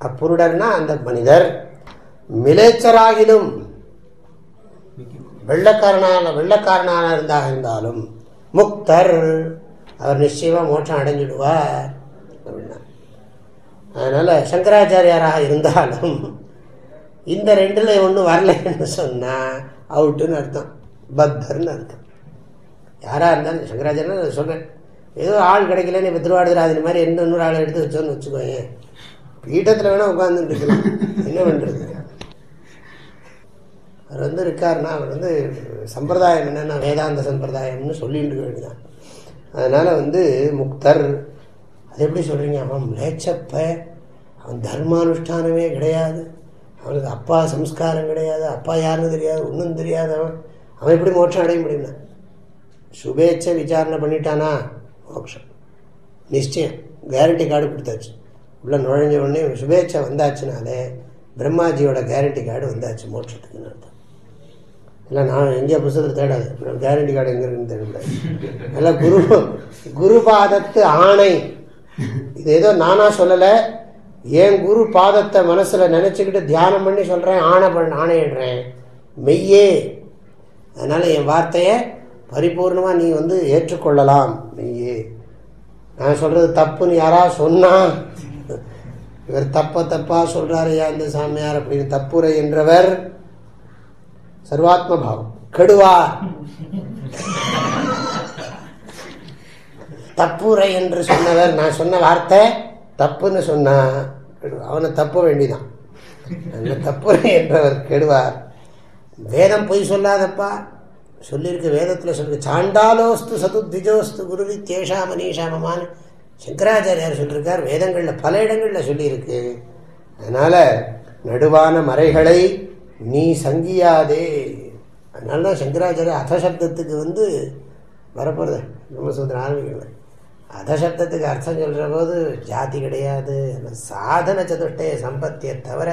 அப்புருடர்னா அந்த மனிதர் மிலேச்சராகிலும் வெள்ளக்காரனாக இருந்தாலும் முக்தர், அவர் நிச்சயமாக மோட்சம் அடைஞ்சிடுவார் அப்படின்னா. அதனால் சங்கராச்சாரியாராக இருந்தாலும் இந்த ரெண்டில் ஒன்றும் வரலைன்னு சொன்னால் அவுட்டுன்னு அர்த்தம், பத்தர்னு அர்த்தம். யாராக இருந்தாலும் சங்கராச்சாரியன் சொல்கிறேன், ஏதோ ஆள் கிடைக்கலன்னு இப்போ திருவாடுதுராதினி மாதிரி இன்னொரு ஆளை எடுத்து வச்சோன்னு வச்சுக்கோங்க, பீட்டத்தில் வேணால் உட்காந்துட்டு இருக்கலாம், என்ன பண்ணுறது. அவர் இருக்காருன்னா அவர் சம்பிரதாயம் என்னென்னா வேதாந்த சம்பிரதாயம்னு சொல்லிட்டு இருக்க வேண்டியதான். அதனால் முக்தர். அது எப்படி சொல்கிறீங்க? அவன் லேச்சப்ப, அவன் தர்மானுஷ்டானமே கிடையாது, அவனுக்கு அப்பா சம்ஸ்காரம் கிடையாது, அப்பா யாருன்னு தெரியாது, ஒன்றும் தெரியாது, அவன் எப்படி மோட்சம் அடைய முடியும்னா? சுபேட்சை விசாரணை பண்ணிட்டானா மோட்சம் நிச்சயம், கேரண்டி கார்டு கொடுத்தாச்சு. உள்ள நுழைஞ்ச உடனே சுபேட்சை வந்தாச்சுனாலே பிரம்மாஜியோட கேரண்டி கார்டு வந்தாச்சு மோட்சத்துக்குன்னு அர்த்தம். இல்லை நான் எங்கேயா புத்தகத்தில் தேடாது, கேரண்டி கார்டு எங்கே இருக்குன்னு தேடக்கூடாது. நல்லா குரு பாதத்து ஆணை, இது ஏதோ நானா சொல்லலை, என் குரு பாதத்தை மனசில் நினச்சிக்கிட்டு தியானம் பண்ணி சொல்கிறேன், ஆணையிடுறேன் மெய்யே. அதனால் என் வார்த்தையை பரிபூர்ணமாக நீ ஏற்றுக்கொள்ளலாம் மெய்யே. நான் சொல்கிறது தப்புன்னு யாராவது சொன்னால், இவர் தப்பாக சொல்கிறாரையா இந்த சாமியார் அப்படின்னு தப்புரை என்றவர் சர்வாத்ம பாவம் கெடுவார். தப்புரை என்று சொன்னவர், நான் சொன்ன வார்த்தை தப்புன்னு சொன்னா அவனை தப்ப வேண்டிதான். அந்த தப்புரை என்றவர் கெடுவார். வேதம் பொய் சொல்லாதப்பா, சொல்லியிருக்கு, வேதத்தில் சொல்லிருக்கு, சாண்டாலோஸ்து சதுத்விஜோஸ்து குருவி தேஷா மனிஷாமமான்னு சங்கராச்சாரியார் சொல்லியிருக்கார். வேதங்களில் பல இடங்களில் சொல்லியிருக்கு. அதனால் நடுவான மறைகளை நீ சங்கியாதே. அதனால தான் சங்கராச்சாரிய அதசப்தத்துக்கு வரப்போகிறது பிரம்மசூத்திரம் ஆரம்பிக்கணும். அதசப்தத்துக்கு அர்த்தம் சொல்கிற போது ஜாதி கிடையாது, சாதன சதுஷ்டய சம்பத்தியை தவிர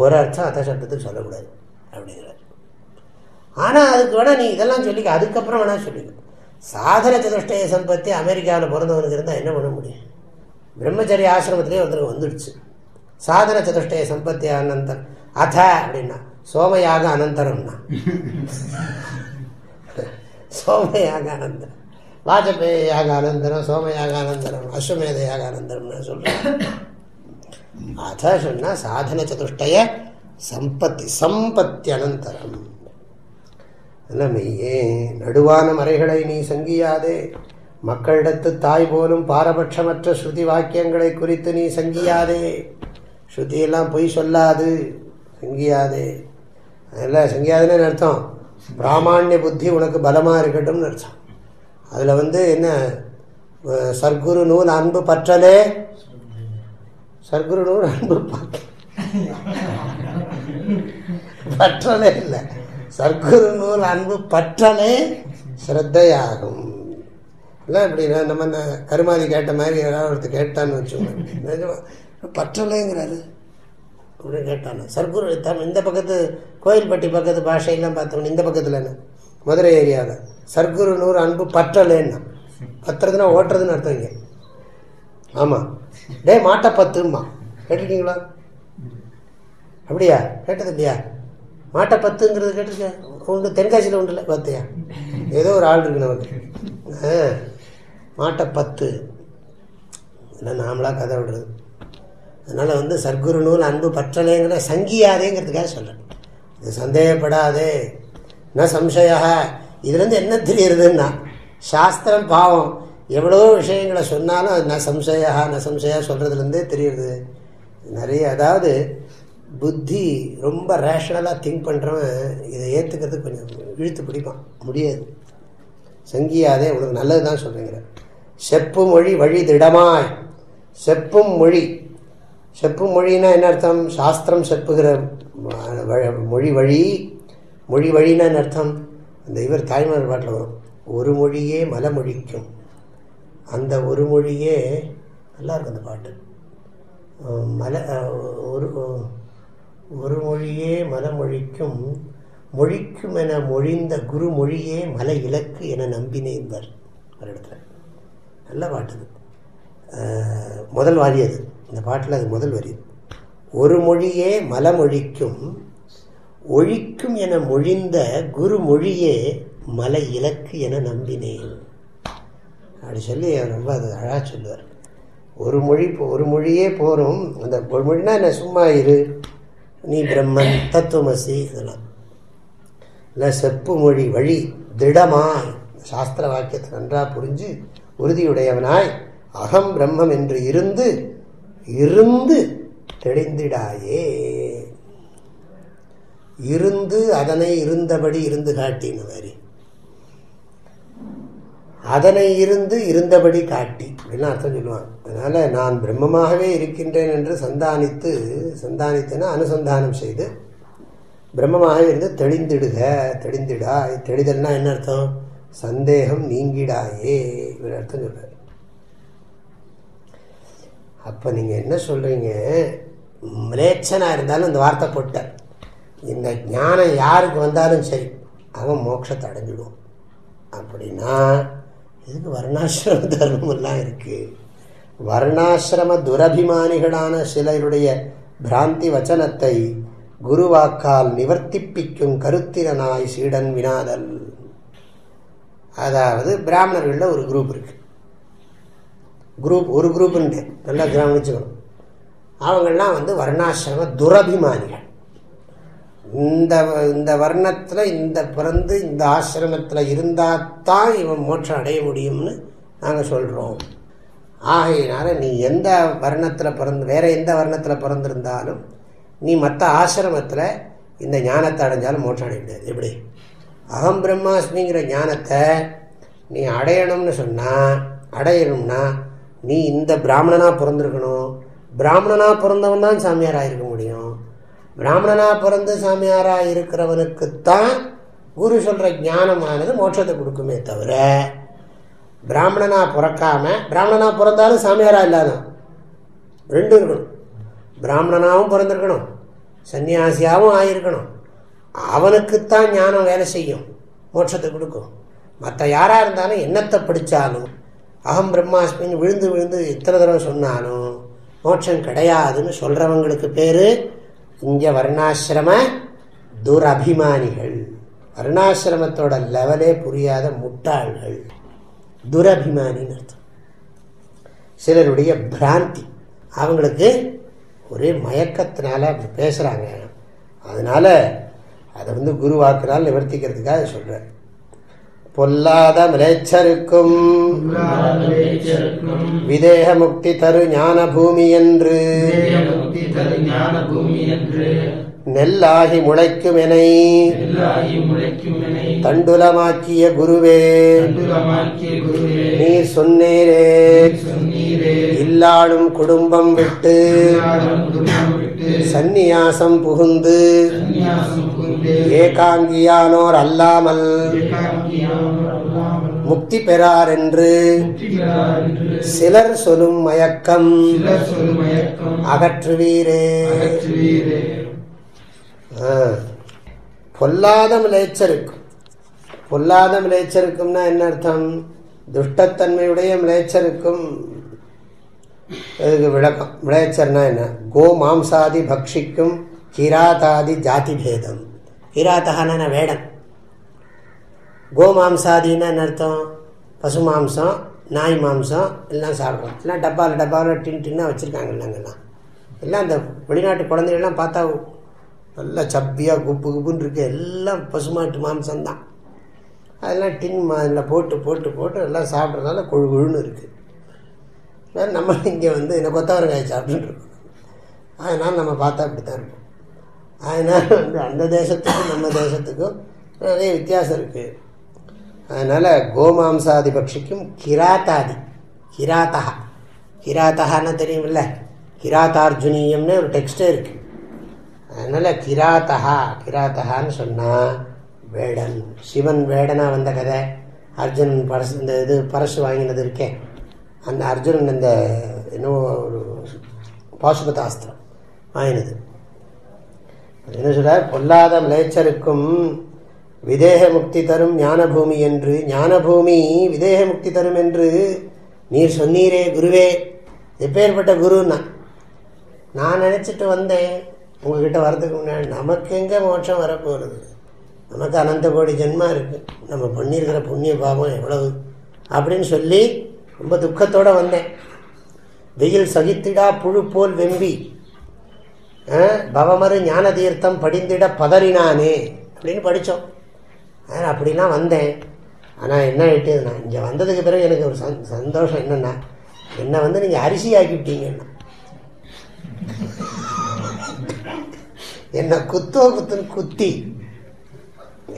ஒரு அர்த்தம் அதசப்தத்துக்கு சொல்லக்கூடாது அப்படிங்கிறார். ஆனால் அதுக்கு வேணா நீ இதெல்லாம் சொல்லிக்க, அதுக்கப்புறம் வேணா சொல்லிக்க. சாதன சதுஷ்டய சம்பத்தி அமெரிக்காவில் பிறந்தவனுக்கு இருந்தால் என்ன பண்ண முடியும்? பிரம்மச்சரிய ஆசிரமத்திலே வந்துடுச்சு. சாதன சதுஷ்டய சம்பத்தி அனந்தரம் அத அப்படின்னா சோமயாக அனந்தரம்னா சோமயாக அனந்தரம், வாஜபேயாக அனந்தரம், சோமயாக அனந்தரம், அஸ்வமேதையாக அனந்தரம்னு சொல்கிறேன். அத சொன்னால் சாதன சதுஷ்டய சம்பத்தி அனந்தரம். மெய்யே நடுவான மறைகளை நீ சங்கியாதே. மக்களிடத்து தாய் போலும் பாரபட்சமற்ற ஸ்ருதி வாக்கியங்களை குறித்து நீ சங்கியாதே. ஸ்ருதியெல்லாம் பொய் சொல்லாது, சங்கியாதே. அதெல்லாம் சங்கியாதுன்னு அர்த்தம் பிராமாண்ய புத்தி உனக்கு பலமாக இருக்கட்டும்னு அர்த்தம். அதில் என்ன சர்க்குரு நூல் அன்பு பற்றலே, சர்க்குரு நூல் அன்பு பற்றலே இல்லை, சர்க்குரு நூல் அன்பு பற்றலே ஸ்ரத்தையாகும். இல்லை இப்படி நம்ம இந்த கருமாதி கேட்ட மாதிரி ஏதாவது ஒருத்தர் கேட்டான்னு வச்சுக்கோங்க, பற்றலைங்கிறாரு அப்படின்னு கேட்டானு. சர்க்குரு இந்த பக்கத்து கோயில்பட்டி பக்கத்து பாஷையெல்லாம் பார்த்தோம், இந்த பக்கத்தில் என்ன மதுரை ஏரியாவில் சர்க்குரு நூறு அன்பு பற்றலேன்னா, பத்துறதுன்னா ஓட்டுறதுன்னு அர்த்தம் இங்கே. ஆமாம், டே மாட்டை பத்துமா கேட்டிருக்கீங்களா? அப்படியா? கேட்டது இல்லையா? மாட்டை பத்துங்கிறது கேட்டிருக்கேன். உண்டு, தென்காசியில் உண்டு இல்லை பார்த்தியா? ஏதோ ஒரு ஆள் இருக்கு நமக்கு மாட்டை பத்து இல்லை, நாமளாக கதை விடுறது. அதனால் சர்க்குரு நூல் அன்பு பற்றலேங்கிற சங்கியாதேங்கிறதுக்காக சொல்கிறேன். இது சந்தேகப்படாதே, ந சம்சயா. இதுலேருந்து என்ன தெரியுறதுன்னா, சாஸ்திரம் பாவம் எவ்வளோ விஷயங்களை சொன்னாலும் அது ந சம்சயா சொல்கிறதுலேருந்தே தெரியுது நிறைய. அதாவது புத்தி ரொம்ப ரேஷனலாக திங்க் பண்ணுறவன் இதை ஏற்றுக்கிறதுக்கு கொஞ்சம் இழுத்து பிடிப்பான், முடியாது. சங்கியாதே உனக்கு நல்லது தான் சொல்கிறேங்கிற. செப்பு மொழி வழி திடமாய். செப்பும் மொழி, செப்பும் மொழின்னா என்ன அர்த்தம்? சாஸ்திரம் செப்புகிற மொழி வழி. மொழி வழின்னா என்ன அர்த்தம்? அந்த இவர் தாய்மார் பாட்டில் வரும், ஒரு மொழியே மலமொழிக்கும். அந்த ஒரு மொழியே நல்லா இருக்கும் அந்த பாட்டு. ஒரு மொழியே மலமொழிக்கும், மொழிக்கும் என மொழிந்த குரு மொழியே மலை இலக்கு என நம்பினேன்பார் ஒரு இடத்துல. நல்ல பாட்டு. முதல் வாரி அது, இந்த பாட்டில் அது முதல் வரி. ஒரு மொழியே மலமொழிக்கும், ஒழிக்கும் என மொழிந்த குரு மொழியே மலை இலக்கு என நம்பினேன் அப்படி சொல்லி அவர் ரொம்ப அது அழகா சொல்லுவார். ஒரு மொழியே போரும். அந்த ஒரு மொழினா என்ன, சும்மா இரு, நீ பிரம்மன், தத்துவமசி, இதெல்லாம் இல்லை. செப்பு மொழி வழி திடமாய் சாஸ்திர வாக்கியத்தை நன்றாக புரிஞ்சு உறுதியுடையவனாய் அகம் பிரம்மம் என்று இருந்து இருந்து தெளிந்திடாயே. இருந்து அதனை இருந்தபடி இருந்து காட்டின மாதிரி, அதனை இருந்து இருந்தபடி காட்டி அப்படின்னு அர்த்தம் சொல்லுவான். அதனால நான் பிரம்மமாகவே இருக்கின்றேன் என்று சந்தானித்தேன்னா அனுசந்தானம் செய்து பிரம்மமாக இருந்து தெளிந்திடுக, தெளிந்திடாய். தெளிதல்னா என்ன அர்த்தம்? சந்தேகம் நீங்கிடாயே இவர் அர்த்தம் சொல்றாரு. அப்ப நீங்க என்ன சொல்றீங்க, மிலேச்சனா இருந்தாலும் இந்த வார்த்தை போட்ட இந்த ஞானம் யாருக்கு வந்தாலும் சரி அவன் மோட்சத்தை அடைஞ்சிடுவான். அப்படின்னா இதுக்கு வர்ணாசிரம தர்மம் எல்லாம் இருக்கு. வர்ணாசிரம துரபிமானிகளான சிலருடைய பிராந்தி வச்சனத்தை குருவாக்கால் நிவர்த்திப்பிக்கும் கருத்திரனாய் சீடன் வினாதல். அதாவது பிராமணர்கள்ல ஒரு குரூப் இருக்கு. ஒரு குரூப்புன்னு நல்லா கவனிச்சுக்கணும். அவங்கெல்லாம் வர்ணாசிரம துரபிமானிகள். இந்த வர்ணத்தில் இந்த பிறந்து இந்த ஆசிரமத்தில் இருந்தால்தான் இவன் மோட்சம் அடைய முடியும்னு நாங்கள் சொல்கிறோம். ஆகையினால நீ எந்த வர்ணத்தில் வேற எந்த வர்ணத்தில் பிறந்திருந்தாலும் நீ மற்ற ஆசிரமத்தில் இந்த ஞானத்தை அடைஞ்சாலும் மோட்சம் அடைய முடியாது. எப்படி அகம் பிரம்மாஸ்மிங்கிற ஞானத்தை நீ அடையணும்னா நீ இந்த பிராமணனாக பிறந்திருக்கணும். பிராமணனாக பிறந்தவன் தான் சாமியாராக இருக்க முடியும். பிராமணனாக பிறந்து சாமியாராக இருக்கிறவனுக்குத்தான் குரு சொல்கிற ஞானமானது மோட்சத்தை கொடுக்குமே தவிர பிராமணனாக பிராமணனாக பிறந்தாலும் சாமியாராக இல்லாதான் ரெண்டும் இருக்கணும். பிராமணனாகவும் பிறந்திருக்கணும், சன்னியாசியாகவும் ஆகியிருக்கணும். அவனுக்குத்தான் ஞானம் வேலை செய்யும், மோட்சத்தை கொடுக்கும். மற்ற யாராக இருந்தாலும் என்னத்தை படித்தாலும் அகம் பிரம்மாஸ்மின்னு விழுந்து விழுந்து எத்தனை தடவை சொன்னாலும் மோட்சம் கிடையாதுன்னு சொல்கிறவங்களுக்கு பேர் இங்கே வர்ணாசிரம துரபிமானிகள். வர்ணாசிரமத்தோட லெவலே புரியாத முட்டாள்கள், துரபிமானின்னு அர்த்தம். சிலருடைய பிராந்தி, அவங்களுக்கு ஒரே மயக்கத்தினால அப்படி பேசுகிறாங்க. அதனால அதை குருவாக்குனால் நிவர்த்திக்கிறதுக்காக சொல்கிறார். பொல்லாத மிலேச்சருக்கும் விதேக முக்தி தரு ஞான பூமி என்று நெல்லாகி முளைக்கும் எனை தண்டுலமாக்கிய குருவே நீர் சொன்னீரே இல்லாடும் குடும்பம் விட்டு சந்நியாசம் புகுந்து ஏகாங்கியானோர் அல்லாமல் முக்தி பெறார் என்று சிலர் சொல்லும் மயக்கம் அகற்றுவீரே. பொல்லாத மிலேச்சருக்கும், பொல்லாத மிலேச்சருக்கும்னா என்ன அர்த்தம்? துஷ்டத்தன்மையுடைய மிலேச்சருக்கும் விளக்கம். மிலேச்சர்னா என்ன? கோ மாம்சாதி பக்ஷிக்கும் கிராதாதி ஜாதி பேதம். கிராத்தகான வேடம். கோமாம்சாதின்னு என்ன அர்த்தம்? பசு மாம்சம், நாய் மாம்சம் எல்லாம் சாப்பிட்றோம். எல்லாம் டப்பாவில் டின்னாக வச்சுருக்காங்க. இல்லைங்கெல்லாம் எல்லாம் இந்த வெளிநாட்டு குழந்தைகள்லாம் பார்த்தா நல்லா சப்பியாக குப்புன்னு இருக்கு. எல்லாம் பசுமாட்டு மாம்சம்தான். அதெல்லாம் அதில் போட்டு எல்லாம் சாப்பிட்றதுனால கொழுன்னு இருக்குது. நம்ம இங்கே இந்த கொத்தவரங்காய் சாப்பிட்டுட்டு இருக்கோம். அதனால் நம்ம பார்த்தா அப்படி தான் இருக்கும். அதனால் அந்த தேசத்துக்கும் நம்ம தேசத்துக்கும் நிறைய வித்தியாசம் இருக்குது. அதனால் கோமாம்சாதி பட்சிக்கும் கிராத்தாதி, கிராத்தகான்னு தெரியுமில்ல, கிராத்தார்ஜுனியம்னு ஒரு டெக்ஸ்டே இருக்குது. அதனால் கிராத்தகான்னு சொன்னால் வேடன். சிவன் வேடனாக வந்த கதை, அர்ஜுனன் பரசு இந்த இது பரசு வாங்கினது இருக்கே, அந்த அர்ஜுனன் இந்த இன்னும் ஒரு பாசுபதாஸ்திரம் வாங்கினது. என்ன சொல்றார்? பொல்லாத மிலேச்சருக்கும் விதேக முக்தி தரும் ஞானபூமி என்று, ஞானபூமி விதேக முக்தி தரும் என்று நீர் சொன்னீரே குருவே. எப்பேற்பட்ட குருன்னா நான் நினச்சிட்டு வந்தேன். உங்ககிட்ட வரதுக்கு முன்னாடி நமக்கு எங்கே மோட்சம் வரப்போகிறது? நமக்கு அனந்த கோடி ஜென்மா இருக்குது, நம்ம பண்ணியிருக்கிற புண்ணிய பாவம் எவ்வளவு அப்படின்னு சொல்லி ரொம்ப துக்கத்தோடு வந்தேன். வெயில் சகித்திடா புழு போல் வெம்பி பவமறு ஞான தீர்த்தம் படிந்திட பதறினானே அப்படின்னு படித்தோம். அப்படிலாம் வந்தேன். ஆனால் என்ன ஆகிட்டு, நான் இங்கே வந்ததுக்கு பிறகு எனக்கு ஒரு சந்தோஷம் என்னென்னா, என்னை நீங்கள் அரிசி ஆக்கிவிட்டீங்கன்னா, என்ன குத்துன்னு குத்தி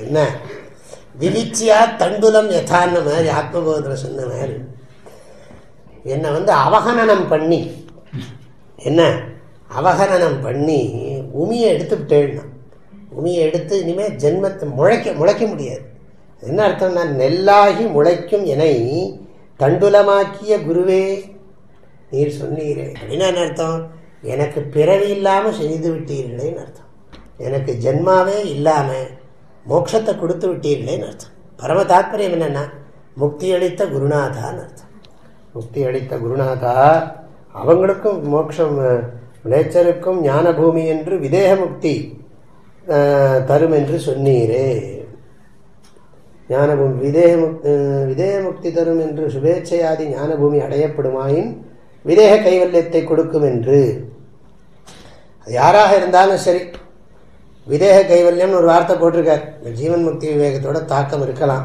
என்ன விழிச்சியா தண்டுலம் யதான்ன மாதிரி ஆத்மபோதத்தில் சொன்ன மாதிரி என்னை அவகனனம் பண்ணி அவகனனம் பண்ணி உமியை எடுத்து விட்டேன்னா, உமியை எடுத்து இனிமேல் ஜென்மத்தை முளைக்க முடியாது. என்ன அர்த்தம்? நான் நெல்லாகி முளைக்கும் என்னை தண்டுலமாக்கிய குருவே நீர் சொன்னீரே அப்படின்னா என்ன அர்த்தம்? எனக்கு பிறவி இல்லாமல் செய்து விட்டீர்களேன்னு அர்த்தம். எனக்கு ஜென்மாவே இல்லாமல் மோட்சத்தை கொடுத்து விட்டீர்களேன்னு அர்த்தம். பரம தாத்பரியம் என்னென்னா, முக்தி அளித்த குருநாதான்னு அர்த்தம். முக்தி அளித்த குருநாதா, அவங்களுக்கும் மோட்சம் விளைச்சலுக்கும் ஞான பூமி என்று விதேக முக்தி தரும் என்று சொன்னீரே. ஞானபூமி விதேக முக்தி தரும் என்று சுபேட்சையாதி ஞானபூமி அடையப்படுமாயின் விதேக கைவல்யத்தை கொடுக்கும் என்று. அது யாராக இருந்தாலும் சரி, விதேக கைவல்யம்னு ஒரு வார்த்தை போட்டிருக்கார். ஜீவன் முக்தி விவேகத்தோட தாக்கம் இருக்கலாம்.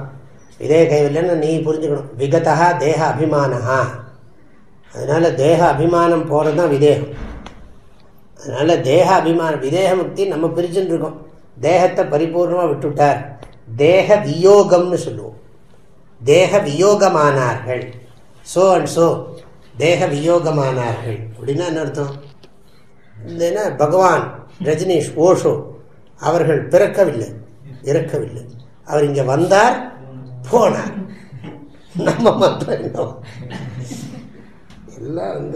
விதேக கைவல்யம்னு நீ புரிஞ்சுக்கணும். விகதா தேக அபிமானஹா, அதனால தேக அபிமானம் போகிறது தான் விதேகம். அதனால தேக அபிமானம் விதேக முக்தி நம்ம பிரிச்சுன்னு இருக்கோம். தேகத்தை பரிபூர்ணமாக விட்டுவிட்டார். தேக வியோகம்னு சொல்லுவோம். தேக வியோகமானார்கள், சோ அண்ட் சோ தேக வியோகமானார்கள் அப்படின்னா என்ன அர்த்தம்? இல்லைன்னா பகவான் ரஜினீஷ் ஓஷோ அவர்கள் பிறக்கவில்லை, இறக்கவில்லை. அவர் இங்கே வந்தார், போனார். நம்ம மாத்திரம் எல்லாம்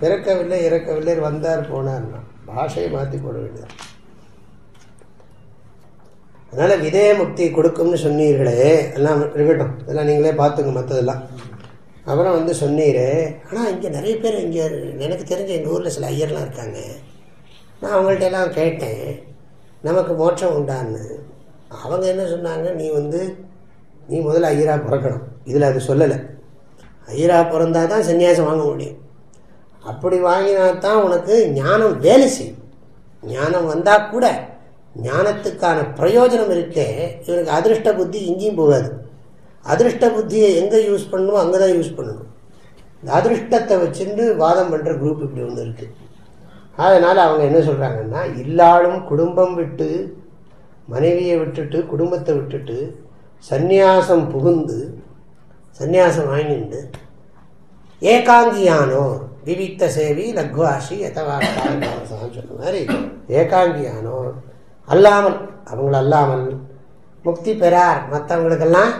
பிறக்கவில்லை, இறக்கவில்லை, வந்தார், போனார்னா பாஷையை மாற்றி போட வேண்டியது. அதனால் விதேய முக்தி கொடுக்கும்னு சொன்னீர்களே, எல்லாம் இருக்கட்டும், இதெல்லாம் நீங்களே பார்த்துங்க மற்றதெல்லாம். அப்புறம் சொன்னீரே, ஆனால் இங்கே நிறைய பேர், இங்கே எனக்கு தெரிஞ்ச எங்கள் ஊரில் சில ஐயர்லாம் இருக்காங்க. நான் அவங்கள்ட்ட எல்லாம் கேட்டேன், நமக்கு மோட்சம் உண்டான்னு. அவங்க என்ன சொன்னாங்க, நீ முதல்ல ஐயராக பிறக்கணும். இதில் அது சொல்லலை. ஐயராக பிறந்தா தான் சன்னியாசம் வாங்க முடியும். அப்படி வாங்கினால்தான் உனக்கு ஞானம் வேலை செய்யும். ஞானம் வந்தால் கூட ஞானத்துக்கான பிரயோஜனம் இருக்கே. இவனுக்கு அதிருஷ்ட புத்தி எங்கேயும் போகாது. அதிருஷ்ட புத்தியை எங்கே யூஸ் பண்ணணுமோ அங்கே தான் யூஸ் பண்ணணும். இந்த அதிருஷ்டத்தை வச்சுட்டு வாதம் பண்ணுற குரூப் இப்படி ஒன்று இருக்குது. அதனால் அவங்க என்ன சொல்கிறாங்கன்னா, இல்லாலும் குடும்பம் விட்டு, மனைவியை விட்டுட்டு, குடும்பத்தை விட்டுட்டு சந்நியாசம் புகுந்து, சந்நியாசம் வாங்கிட்டு ஏகாங்கியானோர் விவித்த சேவி லக்வாஷி எதவாசான்னு சொன்ன மாதிரி ஏகாங்கியானோர் அல்லாமல், அவங்கள அல்லாமல் முக்தி பெறார். மற்றவங்களுக்கெல்லாம்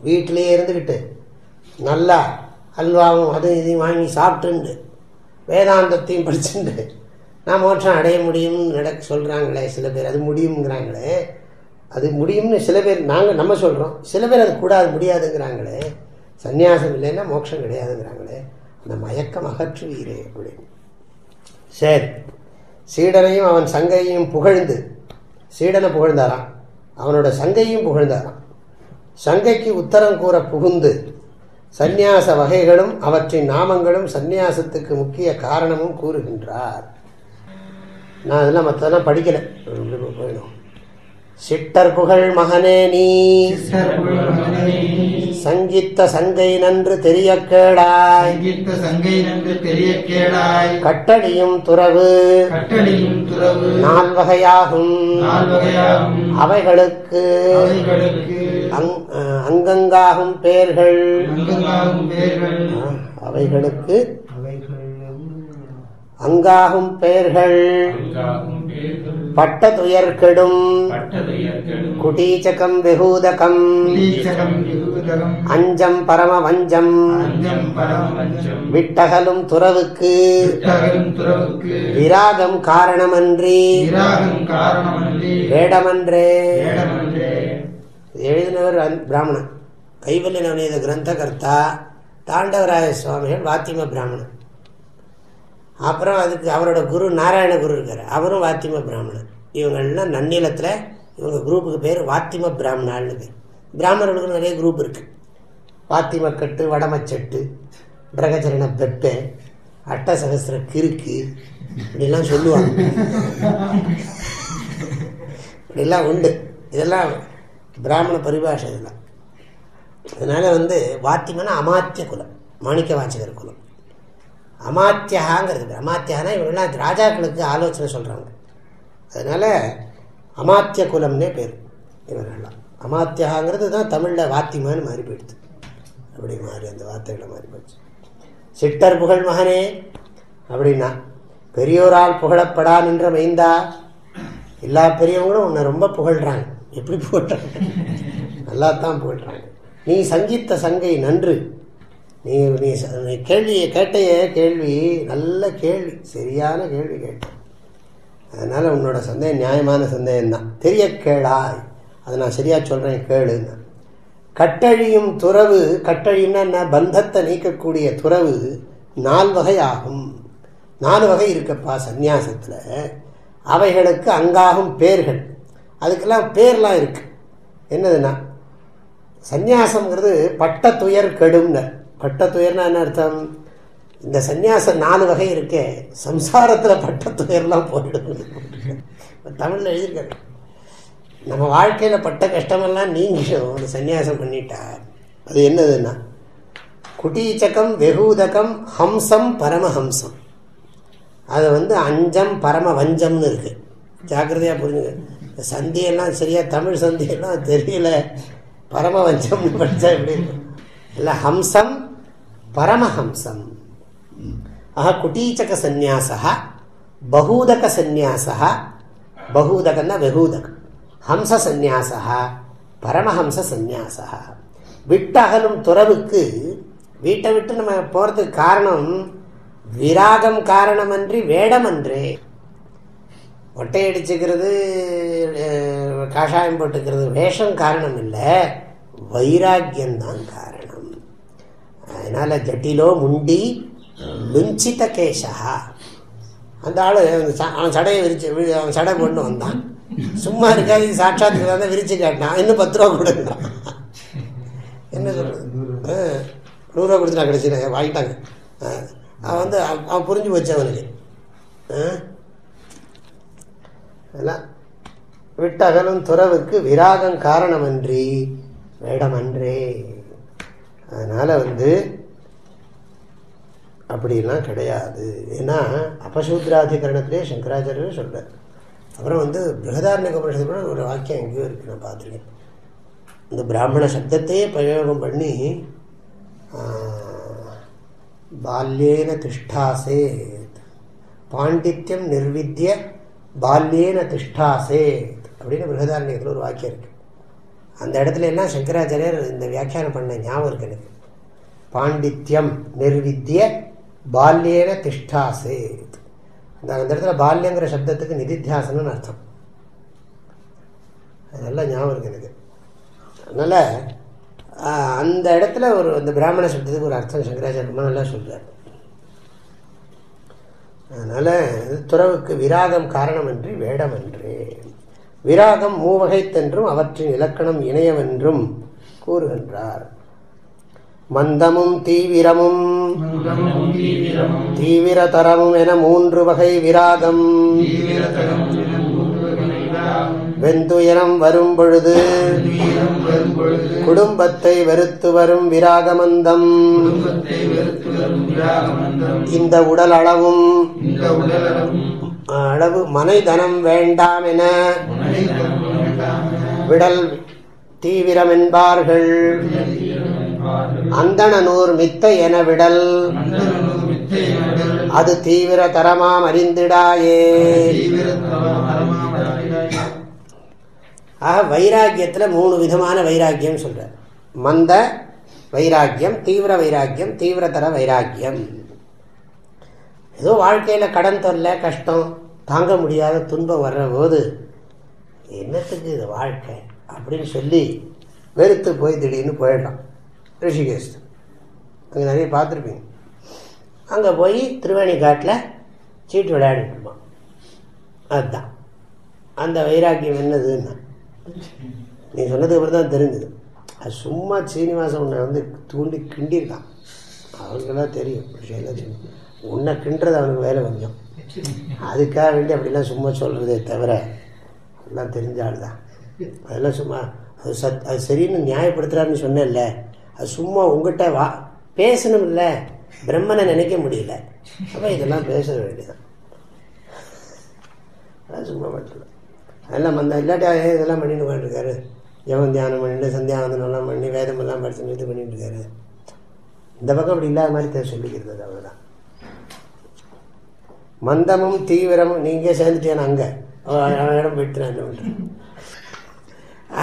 வீட்டிலேயே இருந்துக்கிட்டு நல்லா அல்வாவும் அதுவும் இதையும் வாங்கி சாப்பிட்டுண்டு வேதாந்தத்தையும் படிச்சுண்டு நான் மோட்சம் அடைய முடியும்னு சொல்கிறாங்களே சில பேர். அது முடியுங்கிறாங்களே, அது முடியும்னு சில பேர் நம்ம சொல்கிறோம். சில பேர் அது கூடாது, முடியாதுங்கிறாங்களே. சந்நியாசம் இல்லைன்னா மோட்சம் கிடையாதுங்கிறாங்களே. அந்த மயக்கம் அகற்றுவீரே அப்படின்னு. சரி, சீடனையும் அவன் சங்கையும் புகழ்ந்து, சீடனை புகழ்ந்தாராம், அவனோட சங்கையும் புகழ்ந்தாராம். சங்கைக்கு உத்தரம் கூற புகுந்து சந்நியாச வகைகளும் அவற்றின் நாமங்களும் சந்நியாசத்துக்கு முக்கிய காரணமும் கூறுகின்றார். நான் அதெல்லாம் மற்றதெல்லாம் படிக்கலை, போயிடும். சிட்டர் புகழ் மகனே நீ சங்கித்த சங்கை நன்று தெரிய கேளாய், கட்டடியும் துறவு நால்வகையாகும், அவைகளுக்கு அங்கங்காகும் பேர்கள், அவைகளுக்கு அங்காகும் பெயர்கள் பட்ட துயர் கெடும் குடீச்சகம் வெகூதகம் அஞ்சம் பரம வஞ்சம் விட்டகலும் துறவுக்கு விராகம் காரணமன்றி வேடமன்றே. எழுதினவர் பிராமணன், கைவல்ய நவநீத கிரந்த கர்த்தா தாண்டவராய சுவாமிகள், வாத்திம பிராமணன். அப்புறம் அதுக்கு அவரோட குரு நாராயண குரு இருக்கார், அவரும் வாத்திம பிராமணன். இவங்கெல்லாம் நன்னிலத்தில் இவங்க குரூப்புக்கு பேர் வாத்திம பிராமணான்னு பேர். பிராமணர்களுக்கு நிறைய குரூப் இருக்குது. வாத்திமக்கட்டு, வடமச்சட்டு, பிரகச்சரண பெப்பை, அட்டசகசிர கிறுக்கு இப்படிலாம் சொல்லுவாங்க. இப்படிலாம் உண்டு. இதெல்லாம் பிராமண பரிபாஷை இதெல்லாம். அதனால் வாத்தியம்னா அமாத்திய குலம், மாணிக்க வாசகர் குலம். அமாத்தியாங்கிறது, அமாத்தியானா இவங்கெல்லாம் ராஜாக்களுக்கு ஆலோசனை சொல்கிறாங்க. அதனால் அமாத்திய குலம்னே பேர் இவர்கள்லாம். அமாத்தியாங்கிறது தான் தமிழில் வாத்தியமானு மாறி போயிடுது. அப்படி மாறி அந்த வார்த்தைகளை மாறி போயிடுச்சு. சிட்டர் புகழ் மகனே அப்படின்னா, பெரியோரால் புகழப்படா நின்ற மைந்தா. எல்லா பெரியவங்களும் உன்னை ரொம்ப புகழ்கிறாங்க. எப்படி புகழ்றாங்க? நல்லா தான் புகழ்கிறாங்க. நீ சங்கீத்த சங்கை நன்று. நீ கேள்வியை கேட்டைய கேள்வி நல்ல கேள்வி, சரியான கேள்வி கேட்ட. அதனால் உன்னோட சந்தேகம் நியாயமான சந்தேகம்தான். தெரிய கேளாய், அதை நான் சரியாக சொல்கிறேன் கேளுன்னா. கட்டழியும் துறவு, கட்டழியும்னா என்ன? பந்தத்தை நீக்கக்கூடிய துறவு 4 வகை ஆகும். 4 வகை இருக்கப்பா சந்நியாசத்தில். அவைகளுக்கு அங்காகும் பேர்கள், அதுக்கெல்லாம் பேர்லாம் இருக்கு. என்னதுன்னா, சந்நியாசம்ங்கிறது பட்ட துயர் கெடும்னு. பட்ட துயர்னா என்ன அர்த்தம்? இந்த சந்நியாசம் 4 வகை இருக்கே, சம்சாரத்தில் பட்ட துயர்லாம் போயிடும். தமிழில் எழுதியிருக்காரு. நம்ம வாழ்க்கையில் பட்ட கஷ்டமெல்லாம் நீங்கிடும் அந்த சந்நியாசம் பண்ணிட்டா. அது என்னதுன்னா, குட்டீச்சகம், வெகூதகம், ஹம்சம், பரமஹம்சம். அது அஞ்சம் பரம வஞ்சம்னு இருக்கு. ஜாக்கிரதையாக புரிஞ்சுங்க. சந்தியெல்லாம் சரியா தமிழ் சந்தியெல்லாம் தெரியல, பரம வஞ்சம்னு படித்தா எப்படி இருக்கும்? இல்லை, ஹம்சம் பரமஹம்சம். ஆஹா, குட்டீச்சக சந்நியாசா, பகூதக சந்நியாசா, பகூதகன்னா வெகூதகம், ஹம்ச சந்நியாசா, பரமஹம்ச சந்நியாசா. விட்டகலும் துறவுக்கு, வீட்டை விட்டு நம்ம போகிறதுக்கு காரணம் விராகம் காரணமன்றி வேடமன்றே. ஒட்டையடிச்சுக்கிறது, காஷாயம் போட்டுக்கிறது வேஷம் காரணம் இல்லை, வைராக்கியம்தான் காரணம். அதனால ஜட்டிலோ முண்டி லுஞ்சித கேஷா. அந்த ஆள் அவன் சடையை விரிச்சு, அவன் சடை கொண்டு வந்தான். சும்மா இருக்காது, சாட்சாத்துக்கு தான் விரிச்சு காட்டினான். இன்னும் 10 ரூபா கொடுக்குறான். என்ன சொல்றது? 100 ரூபா கொடுத்து நான் கிடைச்சிட்டேன், வாங்கிட்டாங்க. அவன் அவன் புரிஞ்சு போச்சு அவனுக்கு. அதெல்லாம் விட்டகலும் துறவுக்கு விராகம் காரணமன்றி வேடமன்றே. அதனால அப்படிலாம் கிடையாது. ஏன்னா அபசூத்ராதிகரணத்திலே சங்கராச்சாரியர் சொல்றார். அப்புறம் பிருகதாரண்யக உபனிஷத்துல கூட ஒரு வாக்கியம் எங்கேயோ இருக்கு, நான் பார்த்துருக்கேன். இந்த பிராமண சப்தத்தையே பிரயோகம் பண்ணி, பால்யேன திஷ்டாசேத், பாண்டித்யம் நிர்வித்ய பால்யேன திஷ்டாசேத் அப்படின்னு பிருகதாரண்யத்தில் ஒரு வாக்கியம் இருக்கு. அந்த இடத்துல எல்லாம் சங்கராச்சாரியர் இந்த வியாக்கியானம் பண்ண ஞாபகம் இருக்கு எனக்கு. பாண்டித்யம் நிர்வித்ய பால்யேன திஷ்டாசேத். அந்த இடத்துல பால்யங்கிற சப்தத்துக்கு நிதித்தியாசனம்னு அர்த்தம். அதெல்லாம் ஞாபகம் இருக்கு எனக்கு. அதனால அந்த இடத்துல அந்த பிராமண சப்தத்துக்கு ஒரு அர்த்தம் சங்கராச்சாரியமா நல்லா சொல்றார். அதனால துறவுக்கு விராகம் காரணமன்றி வேடமன்றே. விராகம் 3 வகைத்தென்றும் அவற்றின் இலக்கணம் இணையவென்றும் கூறுகின்றார். மந்தமும் தீவிரமும் தீவிரதரமும் என 3 வகை விராகம். வெந்துயரம் வரும் பொழுது குடும்பத்தை வெறுத்து வரும் விராகமந்தம். இந்த உடல் அளவும் அளவு மனைதனம் வேண்டாம் என விடல் தீவிரம் என்பார்கள். அந்தணனூர் மித்தை என விடல் அது தீவிர தரமாம் அறிந்திடாயே. ஆக வைராக்கியத்துல 3 விதமான வைராக்கியம் சொல்றார். மந்த வைராக்கியம், தீவிர வைராக்கியம், தீவிரதர வைராக்கியம். ஏதோ வாழ்க்கையில கடன் தொல்லை, கஷ்டம், தாங்க முடியாத துன்பம் வர்ற போது என்னத்துக்கு இது வாழ்க்கை அப்படின்னு சொல்லி வெறுத்து போய் திடீர்னு போயிடலாம். ரிஷிகேஷ் அங்கே நிறைய பார்த்துருப்பீங்க. அங்கே போய் திருவேணிக்காட்டில் சீட்டு விளையாடிட்டு இருப்பான். அதுதான் அந்த வைராக்கியம் என்னதுன்னா நீ சொன்னதுக்கு அப்புறம் தான் தெரிஞ்சுது. அது சும்மா சீனிவாசன் உன்னை வந்து தூண்டி கிண்டிருக்கான். அவனுக்கெல்லாம் தெரியும், விஷயம்லாம் தெரியும். உன்னை கிண்டுறது அவனுக்கு வேலை கொஞ்சம். அதுக்காக வேண்டி அப்படிலாம் சும்மா சொல்கிறதே தவிர எல்லாம் தெரிஞ்ச ஆள் தான். அதெல்லாம் சும்மா அது சரின்னு நியாயப்படுத்துகிறாருன்னு சொன்னேன்ல, அது சும்மா உங்கள்கிட்ட பேசணும் இல்லை, பிரம்மனை நினைக்க முடியல, அப்போ இதெல்லாம் பேச வேண்டியதான். அதான் சும்மா பட்டல அதெல்லாம் வந்த இல்லாட்டா இதெல்லாம் பண்ணிட்டு போயிட்டுருக்காரு. யவன் தியானம் பண்ணிட்டு சந்தியாவந்தனெல்லாம் பண்ணி வேதமெல்லாம் படிச்சு இது பண்ணிட்டு இருக்காரு. இந்த பக்கம் அப்படி இல்லாத மாதிரி சொல்லிக்கிறது. அவ்வளோதான். மந்தமும் தீவிரமும் நீங்க சேர்ந்துட்டேன் அங்கே இடம் போயிட்டு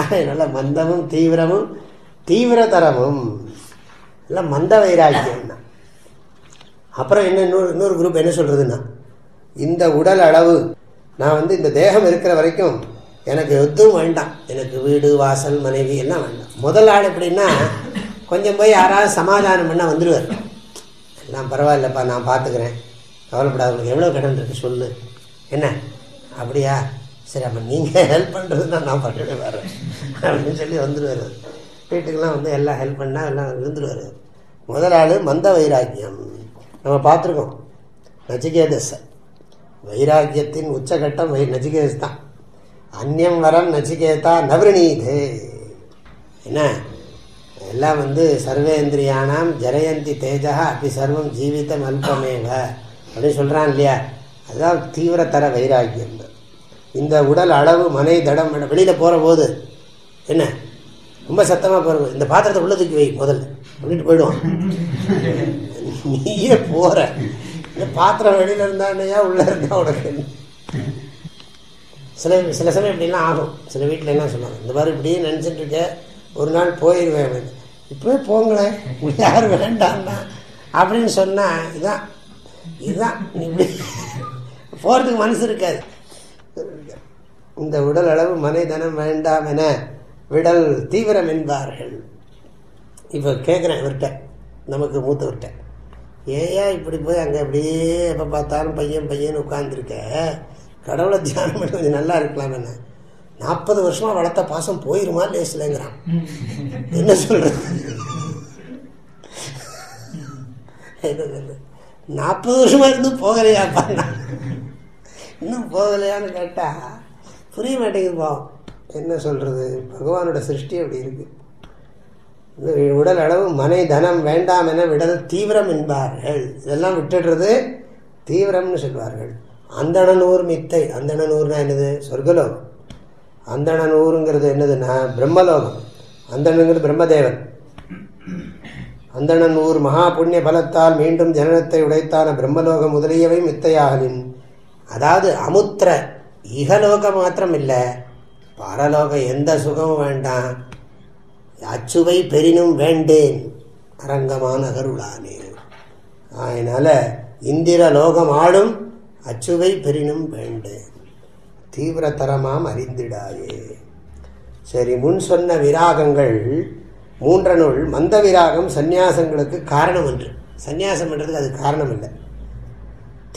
அதனால மந்தமும் தீவிரமும் தீவிரதரமும் எல்லாம் மந்த வைராக்கியம் தான். அப்புறம் என்ன இன்னொரு குரூப் என்ன சொல்றதுன்னா, இந்த உடல் அளவு நான் வந்து இந்த தேகம் இருக்கிற வரைக்கும் எனக்கு எதுவும் வேண்டாம், எனக்கு வீடு வாசல் மனைவி எல்லாம் வேண்டாம். முதல் ஆள் எப்படின்னா கொஞ்சம் போய் யாராவது சமாதானம் பண்ணால் வந்துடுவார். எல்லாம் பரவாயில்லப்பா நான் பார்த்துக்கிறேன், கவலைப்படாத, உங்களுக்கு எவ்வளோ கடன் இருக்கு சொல்லு, என்ன அப்படியா சரி அப்போ நீங்கள் ஹெல்ப் பண்ணுறதுன்னா நான் பண்ணிட்டு வரேன் அப்படின்னு சொல்லி வந்துடுவார். வீட்டுக்கெல்லாம் வந்து எல்லாம் ஹெல்ப் பண்ணால் எல்லாம் இருந்துடுவார். முதல் ஆள் மந்த வைராக்கியம். நம்ம பார்த்துருக்கோம் நச்சிகேதஸ், வைராக்கியத்தின் உச்சகட்டம் நச்சிகேதஸ் தான். அந்நியம் வரம் நச்சிகேதா நவரணீதே. என்ன எல்லாம் வந்து சர்வேந்திரியானாம் ஜரயந்தி தேஜா அப்படி சர்வம் ஜீவிதம் அல்பமேவ அப்படின்னு சொல்கிறான் இல்லையா. அதுதான் தீவிரத்தர வைராக்கியம். இந்த உடல் அளவு மனை தடம் வெளியில் போகிற போது என்ன ரொம்ப சத்தமாக போகிற இந்த பாத்திரத்தை உள்ள தூக்கி வை முதல்ல அப்படின்ட்டு போயிடுவான். நீயே போகிற இந்த பாத்திரம் வெளியில் இருந்தானையா உள்ளே இருந்தா உனக்கு சில சமயம் இப்படிலாம் ஆகும். சில வீட்டில் என்ன சொல்லுவாங்க, இந்த மாதிரி இப்படியே நினச்சிட்டு இருக்க ஒரு நாள் போயிடுவேன், இப்போவே போங்களேன் யார் வேண்டாம்னா அப்படின்னு சொன்னால் இதுதான் நீ இப்படி போகிறதுக்கு மனசு இருக்காது. இந்த உடல் அளவு மனை தனம் வேண்டாம் என விடல் தீவிரம் என்பார்கள். இப்போ கேட்குறேன் இவர்கிட்ட, நமக்கு மூத்தவர்கிட்ட, ஏயா இப்படி போய் அங்கே அப்படியே எப்போ பார்த்தாலும் பையன் உட்காந்துருக்க, கடவுளை தியானம் பண்ணி கொஞ்சம் நல்லா இருக்கலாம். என்ன 40 வருஷமாக வளர்த்த பாசம் போயிருமா லேசிலங்கிறான். என்ன சொல்றது, 40 வருஷமா இருந்தும் போகலையாப்பா, இன்னும் போகலையான்னு கேட்டா புரிய மாட்டேங்குது. பாவம் என்ன சொல்றது, பகவானோட சிருஷ்டி அப்படி இருக்கு. உடல் அளவு மனை தனம் வேண்டாம் என விடல் தீவிரம் என்பார்கள். இதெல்லாம் விட்டுடுறது தீவிரம்னு சொல்வார்கள். அந்தணனூர் மித்தை, அந்தணனூர்னா என்னது, சொர்க்கலோகம். அந்தணனூருங்கிறது என்னதுன்னா பிரம்மலோகம். அந்தணங்கிறது பிரம்மதேவன். அந்தணனூர் மகா புண்ணிய பலத்தால் மீண்டும் ஜனனத்தை உடைத்தான பிரம்மலோகம் முதலியவை மித்தையாகலின். அதாவது அமுத்திர இகலோகம் மாத்திரம் இல்லை, பரலோக எந்த சுகமும் வேண்டாம், அச்சுவை பெரினும் வேண்டேன் அரங்கமான அகருளானே. அதனால இந்திர லோகம் ஆடும் அச்சுவை பெரினும் வேண்டேன் தீவிரத்தரமாம் அறிந்திடாயே. சரி, முன் சொன்ன விராகங்கள் 3 மந்த விராகம் சந்நியாசங்களுக்கு காரணம் என்று. சந்நியாசம் பண்ணுறதுக்கு அது காரணம் இல்லை.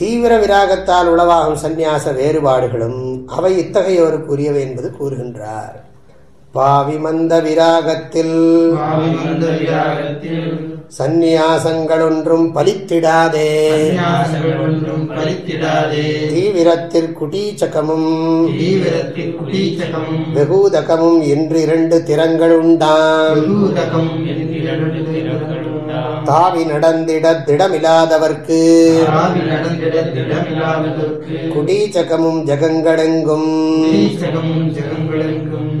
தீவிர விராகத்தால் உளவாகும் சந்நியாச வேறுபாடுகளும் அவை இத்தகையோருக்கு உரியவை என்பது கூறுகின்றார். பாவி மந்த விராகத்தில் சந்நியாசங்களொன்றும் பலித்திடாதே, தீவிரத்தில் குடீச்சகமும் வெகூதகமும் என்று 2 திறங்கள் உண்டாம். தாவி நடந்திட திடமில்லாதவர்க்கு குடீச்சகமும் ஜகங்களெங்கும்,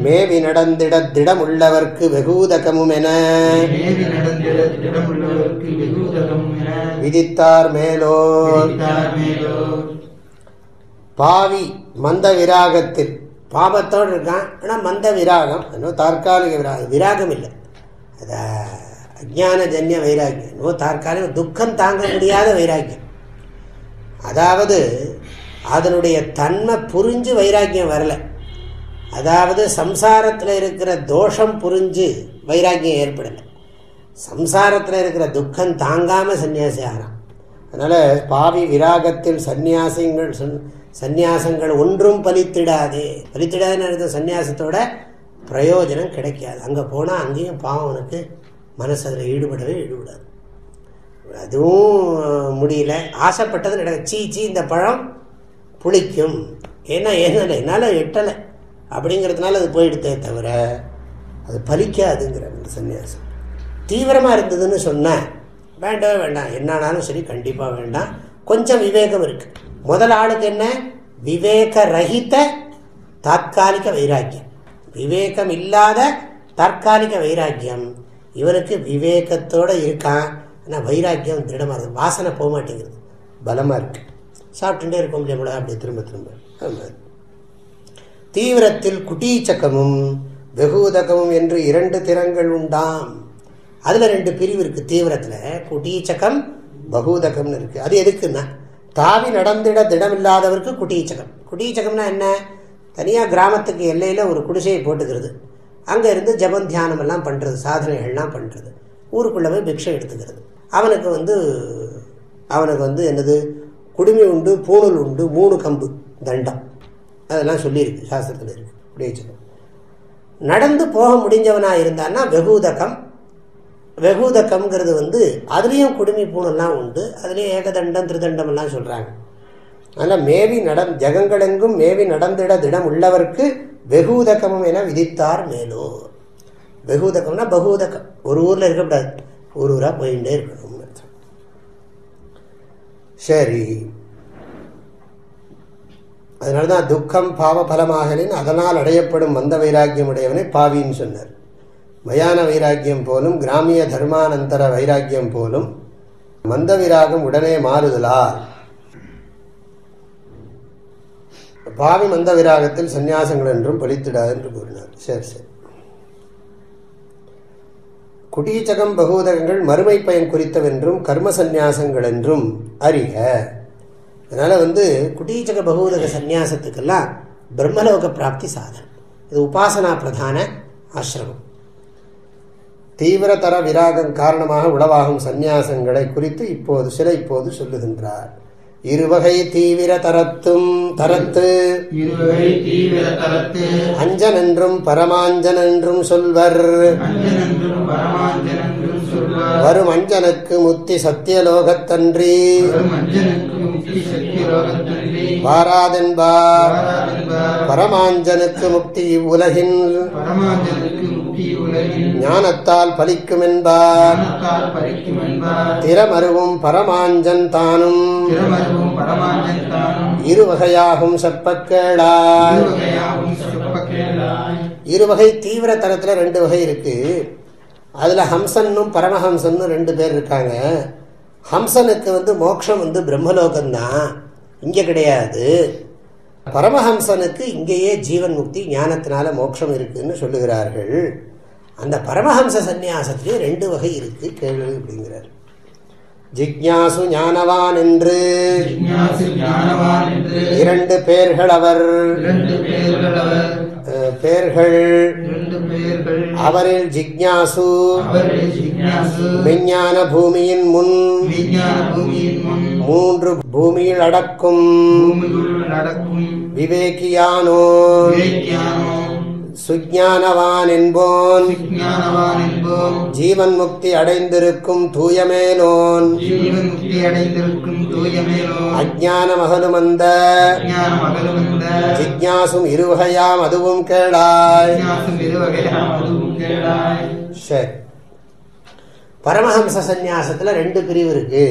மேவி நடந்திட திடமுள்ளவர்க்கு வெகூதகமும் என விதித்தார் மேலோர். பாவி மந்த விராகத்தில், பாபத்தோடு இருக்கான் ஆனால் மந்த விராகம், தற்காலிக விராகம் இல்லை, அத அஜானஜன்ய வைராக்கியம், தற்காலிக துக்கம் தாங்க முடியாத வைராக்கியம். அதாவது அதனுடைய தன்மை புரிஞ்சு வைராக்கியம் வரல. அதாவது சம்சாரத்தில் இருக்கிற தோஷம் புரிஞ்சு வைராக்கியம் ஏற்படலை. சம்சாரத்தில் இருக்கிற துக்கம் தாங்காமல் சன்னியாசி ஆகிறான். அதனால் பாவி விராகத்தில் சந்நியாசங்கள் ஒன்றும் பலித்திடாது. பலித்திடாதுன்னு சந்நியாசத்தோட பிரயோஜனம் கிடைக்காது. அங்கே போனால் அங்கேயும் பாவம் அவனுக்கு மனசு அதில் ஈடுபடாது. அதுவும் முடியல. ஆசைப்பட்டது நடக்க சீச்சி இந்த பழம் புளிக்கும், ஏன்னா என்னால் எட்டலை அப்படிங்கிறதுனால அது போயிடுதே தவிர அது பலிக்காதுங்கிற சன்னியாசம். தீவிரமாக இருந்ததுன்னு சொன்னேன் வேண்டவே வேண்டாம், என்னானாலும் சரி கண்டிப்பாக வேண்டாம். கொஞ்சம் விவேகம் இருக்குது. முதல் ஆளுக்கு என்ன? விவேக ரஹித தாற்காலிக வைராக்கியம். விவேகம் இல்லாத தற்காலிக வைராக்கியம். இவனுக்கு விவேகத்தோடு இருக்கான், ஆனால் வைராக்கியம் திருடமாக இருக்குது. வாசனை போக மாட்டேங்கிறது, பலமாக இருக்குது. சாப்பிட்டுட்டே இருக்க முடியாது அப்படி திரும்ப திரும்ப. தீவிரத்தில் குட்டீச்சக்கமும் வெகுதகமும் என்று 2 திறங்கள் உண்டாம். அதில் 2 பிரிவு இருக்குது. தீவிரத்தில் குட்டீச்சக்கம் பகூதகம்னு இருக்குது. அது எதுக்குன்னா தாவி நடந்திட திடமில்லாதவருக்கு குட்டீச்சகம். குட்டீச்சகம்னா என்ன? தனியாக கிராமத்துக்கு எல்லையில் ஒரு குடிசையை போட்டுக்கிறது, அங்கே இருந்து ஜபம் தியானம் எல்லாம் பண்ணுறது, சாதனைகள்லாம் பண்ணுறது, ஊருக்குள்ளே போய் பிக்ஷை எடுத்துக்கிறது. அவனுக்கு வந்து என்னது குடுமி உண்டு, பூணூல் உண்டு, 3 கம்பு தண்டம், அதெல்லாம் சொல்லியிருக்கு, சாஸ்திரத்தில் இருக்குது. குட்டீச்சகம். நடந்து போக முடிஞ்சவனாக இருந்தான்னா வெகுதகம். வெகுதகம்ங்கிறது வந்து அதுலேயும் குடுமி பூணெல்லாம் உண்டு, அதுலேயும் ஏகதண்டம் திருதண்டம் எல்லாம் சொல்கிறாங்க. அதனால் ஜகங்களெங்கும் மேவி நடந்திட திடம் உள்ளவருக்கு வெகுதகமும் என விதித்தார் மேலோர். வெகுதகம்னா பகூதகம். ஒரு ஊரில் இருக்கக்கூடாது, ஒரு ஊராக போயிட்டே இருக்கணும். சரி, அதனால்தான் துக்கம் பாவ பலமாகலின் அதனால் அடையப்படும் மந்த வைராக்கியம் உடையவனை பாவின்னு சொன்னார். மயான வைராக்கியம் போலும் கிராமிய தர்மானந்தர வைராக்கியம் போலும் மந்த விராகம் உடனே மாறுதலால் பாவி மந்த விராகத்தில் சந்நியாசங்கள் என்றும் பலித்திடாது என்று கூறினார். சரி. குட்டீச்சகம் பகூதகங்கள் மறுமை பயன் குறித்தவென்றும் கர்ம சந்நியாசங்கள் என்றும் அறிக. அதனால் வந்து குட்டீச்சக பகூதக சந்நியாசத்துக்கெல்லாம் பிரம்மலோக பிராப்தி சாதனம். இது உபாசனா பிரதான ஆசிரமம். தீவிரதர விராகம் காரணமாக உளவாகும் சந்நியாசங்களை குறித்து இப்போது சொல்லுகின்றார். 2 வகை தீவிர தரத்து அஞ்சன் என்றும் பரமாஞ்சன் என்றும் சொல்வர். வரும் அஞ்சனுக்கு முத்தி சத்தியலோகத்தன்றி வாராதென்பார். பரமாஞ்சனுக்கு முக்தி இவ்வுலகின் ஞானத்தால் பலிக்கும் என்பார். திறமருவும் பரமாஞ்சன் தானும் 2 வகையாகும் செப்பக்கேளாய். 2 வகை தீவிர தரத்துல 2 வகை இருக்கு. அதுல ஹம்சன்னும் பரமஹம்சன்னு 2 பேர் இருக்காங்க. ஹம்சனுக்கு வந்து மோட்சம் வந்து பிரம்மலோகம்தான், இங்க கிடையாது. பரமஹம்சனுக்கு இங்கேயே ஜீவன் முக்தி ஞானத்தினால மோட்சம் இருக்குன்னு சொல்லுகிறார்கள். அந்த பரமஹம்ச சந்நியாசத்திலே 2 வகை இருக்கு, கேள்வி அப்படிங்கிறார். ஜிக்ஞாசு ஞானவான் என்று 2 பேர்கள் அவர். பேர்கள் அவரில் ஜிக்ஞாசு விஞ்ஞான பூமியின் முன் 3 பூமியில் அடக்கும் விவேகியானோ சுஜானவான் என்போன் ஜீவன் முக்தி அடைந்திருக்கும் தூயமேலோன் அஜ்ஞான மகனுமந்த ஜிக்ஞாசும் 2 வகையாம் அதுவும் கேளாய். சரி, பரமஹம்ச சந்நியாசத்துல 2 பிரிவு இருக்கு.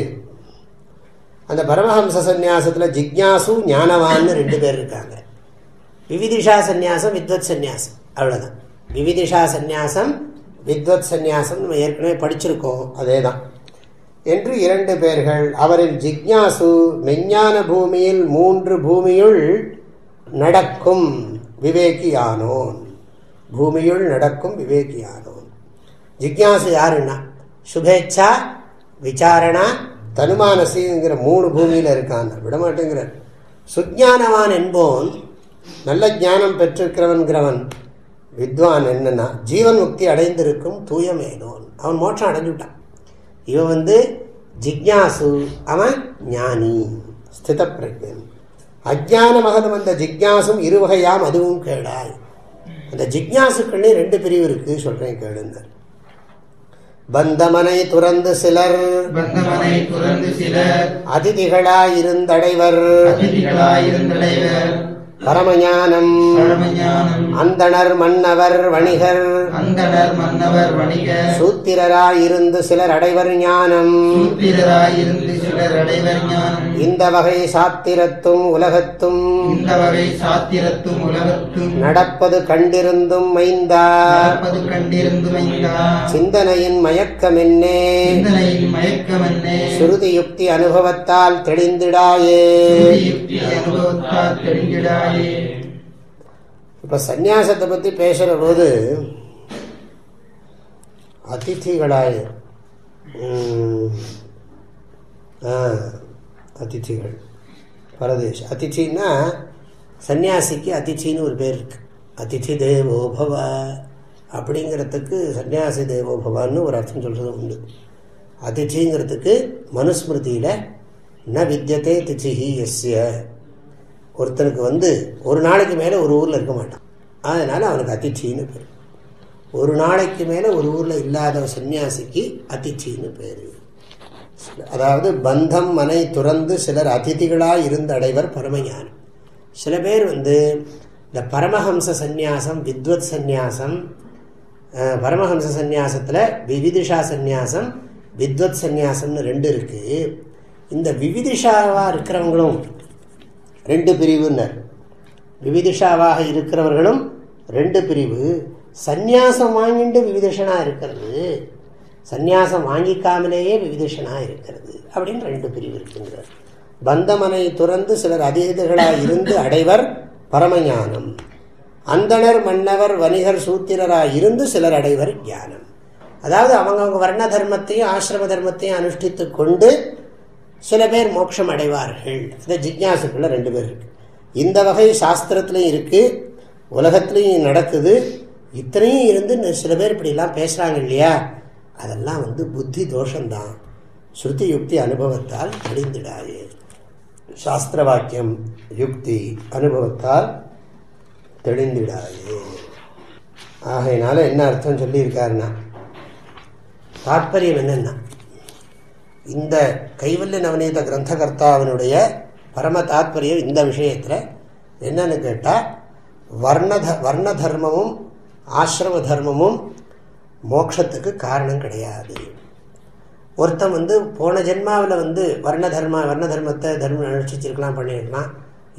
அந்த பரமஹம்ச சந்நியாசத்துல ஜிக்ஞாசு ஞானவான்னு 2 பேர் இருக்காங்க. விவிதிஷா சந்நியாசம், வித்வத் சந்நியாசம், அவ்வளோதான். விவிதிஷா சந்நியாசம், வித்வத் சந்நியாசம் நம்ம ஏற்கனவே படிச்சிருக்கோம், அதே தான். என்று 2 பேர்கள். அவரில் ஜிக்ஞாசு மெஞ்ஞான பூமியில் 3 பூமியுள் நடக்கும் விவேகியானோன். பூமியுள் நடக்கும் விவேகியானோன். ஜிக்ஞாசு யாருன்னா சுபேச்சா, விசாரணா, தனுமானசிங்கிற 3 பூமியில் இருக்கான், விடமாட்டேங்கிறார். சுஜானவான் என்போன் நல்ல ஞானம் பெற்றிருக்கிறவன்கிறவன் வித்வான். என்னன்னா ஜீவன் முக்தி அடைந்திருக்கும் தூயமேனோன், அவன் மோட்சம் அடைஞ்சுட்டான். இவன் வந்து ஜிக்ஞாசு அவன் ஞானி ஸ்தித பிரஜன். அஜானமகனும் அந்த ஜிக்ஞாசும் இருவகையாம் அதுவும் கேடாய். அந்த ஜிக்ஞாசுக்களே 2 பிரிவு இருக்கு சொல்றேன் கேளுங்க. பந்தமனை துறந்து சிலர் அதிதிகளாயிருந்தடைவர் பரமஞானம் அந்தணர் மன்னவர் வணிகர் சூத்திரராயிருந்து சிலர் அடைவர் ஞானம். இந்த வகை சாத்திரத்தும் உலகத்தும் நடப்பது கண்டிருந்தும் மைந்தா சிந்தனையின் மயக்கமென்னே சுருதி யுக்தி அனுபவத்தால் தெளிந்திடாயே. இப்ப சந்நியாசத்தை பத்தி பேசுற போது அதிதிகளாய அதிதிகள் பரதேஷ் அதிதின்னா சன்னியாசிக்கு அதிதின்னு ஒரு பேர் இருக்கு. அதிதி தேவோபவ அப்படிங்கிறதுக்கு சன்னியாசி தேவோபவான்னு ஒரு அர்த்தம் சொல்றது உண்டு. அதிதிங்கிறதுக்கு மனுஸ்மிருதியில ந வித்யதே திதிஹி யஸ்ய, ஒருத்தனுக்கு ஒரு நாளைக்கு மேலே ஒரு ஊரில் இருக்க மாட்டான், அதனால அவனுக்கு அதிதின்னு பேர். ஒரு நாளைக்கு மேலே ஒரு ஊரில் இல்லாத சன்னியாசிக்கு அதிதின்னு பேர். அதாவது பந்தம் மனை துறந்து சிலர் அதிதிகளாக இருந்து அடைவர் பரமஞானம். சில பேர் இந்த பரமஹம்ச சந்நியாசம் வித்வத் சந்நியாசம், பரமஹம்ச சந்நியாசத்தில் விவிதிஷா சந்நியாசம் வித்வத் சந்நியாசம்னு 2 இருக்கு. இந்த விவிதிஷாவாக இருக்கிறவங்களும் 2 பிரிவுன்னர். விவிதிஷாவாக இருக்கிறவர்களும் 2 பிரிவு. சந்நியாசம் வாங்கிட்டு விவிதிஷனா இருக்கிறது, சந்நியாசம் வாங்கிக்காமலேயே விவிதிஷனா இருக்கிறது அப்படின்னு 2 பிரிவு இருக்குங்கிறார். பந்தமனை துறந்து சிலர் அதிதிகளாக இருந்து அடைவர் பரமஞானம். அந்தணர் மன்னவர் வணிகர் சூத்திரராக இருந்து சிலர் அடைவர் ஞானம். அதாவது அவங்கவுங்க வர்ண தர்மத்தையும் ஆசிரம தர்மத்தையும் அனுஷ்டித்து கொண்டு சில பேர் மோட்சம் அடைவார்கள். இந்த ஜிக்ஞாசுக்குள்ள 2 பேர் இருக்கு. இந்த வகை சாஸ்திரத்திலையும் இருக்கு, உலகத்திலையும் நடக்குது. இத்தனையும் இருந்து சில பேர் இப்படிலாம் பேசுறாங்க இல்லையா, அதெல்லாம் புத்தி தோஷம்தான். ஸ்ருதி யுக்தி அனுபவத்தால் தெளிந்திடாயே. சாஸ்திர வாக்கியம் யுக்தி அனுபவத்தால் தெளிந்திடாயே. ஆகையினால என்ன அர்த்தம் சொல்லியிருக்காருன்னா, தாற்பயம் என்னன்னா, இந்த கைவல்ய நவநீத கிரந்தகர்த்தாவினுடைய பரம தாற்பயம் இந்த விஷயத்தில் என்னன்னு கேட்டால், வர்ண தர்மமும் ஆசிரம தர்மமும் மோட்சத்துக்கு காரணம் கிடையாது. ஒருத்தன் போன ஜென்மாவில் வர்ண தர்மத்தை தர்மம் அனுஷ்டிச்சிருக்கலாம், பண்ணியிருக்கலாம்.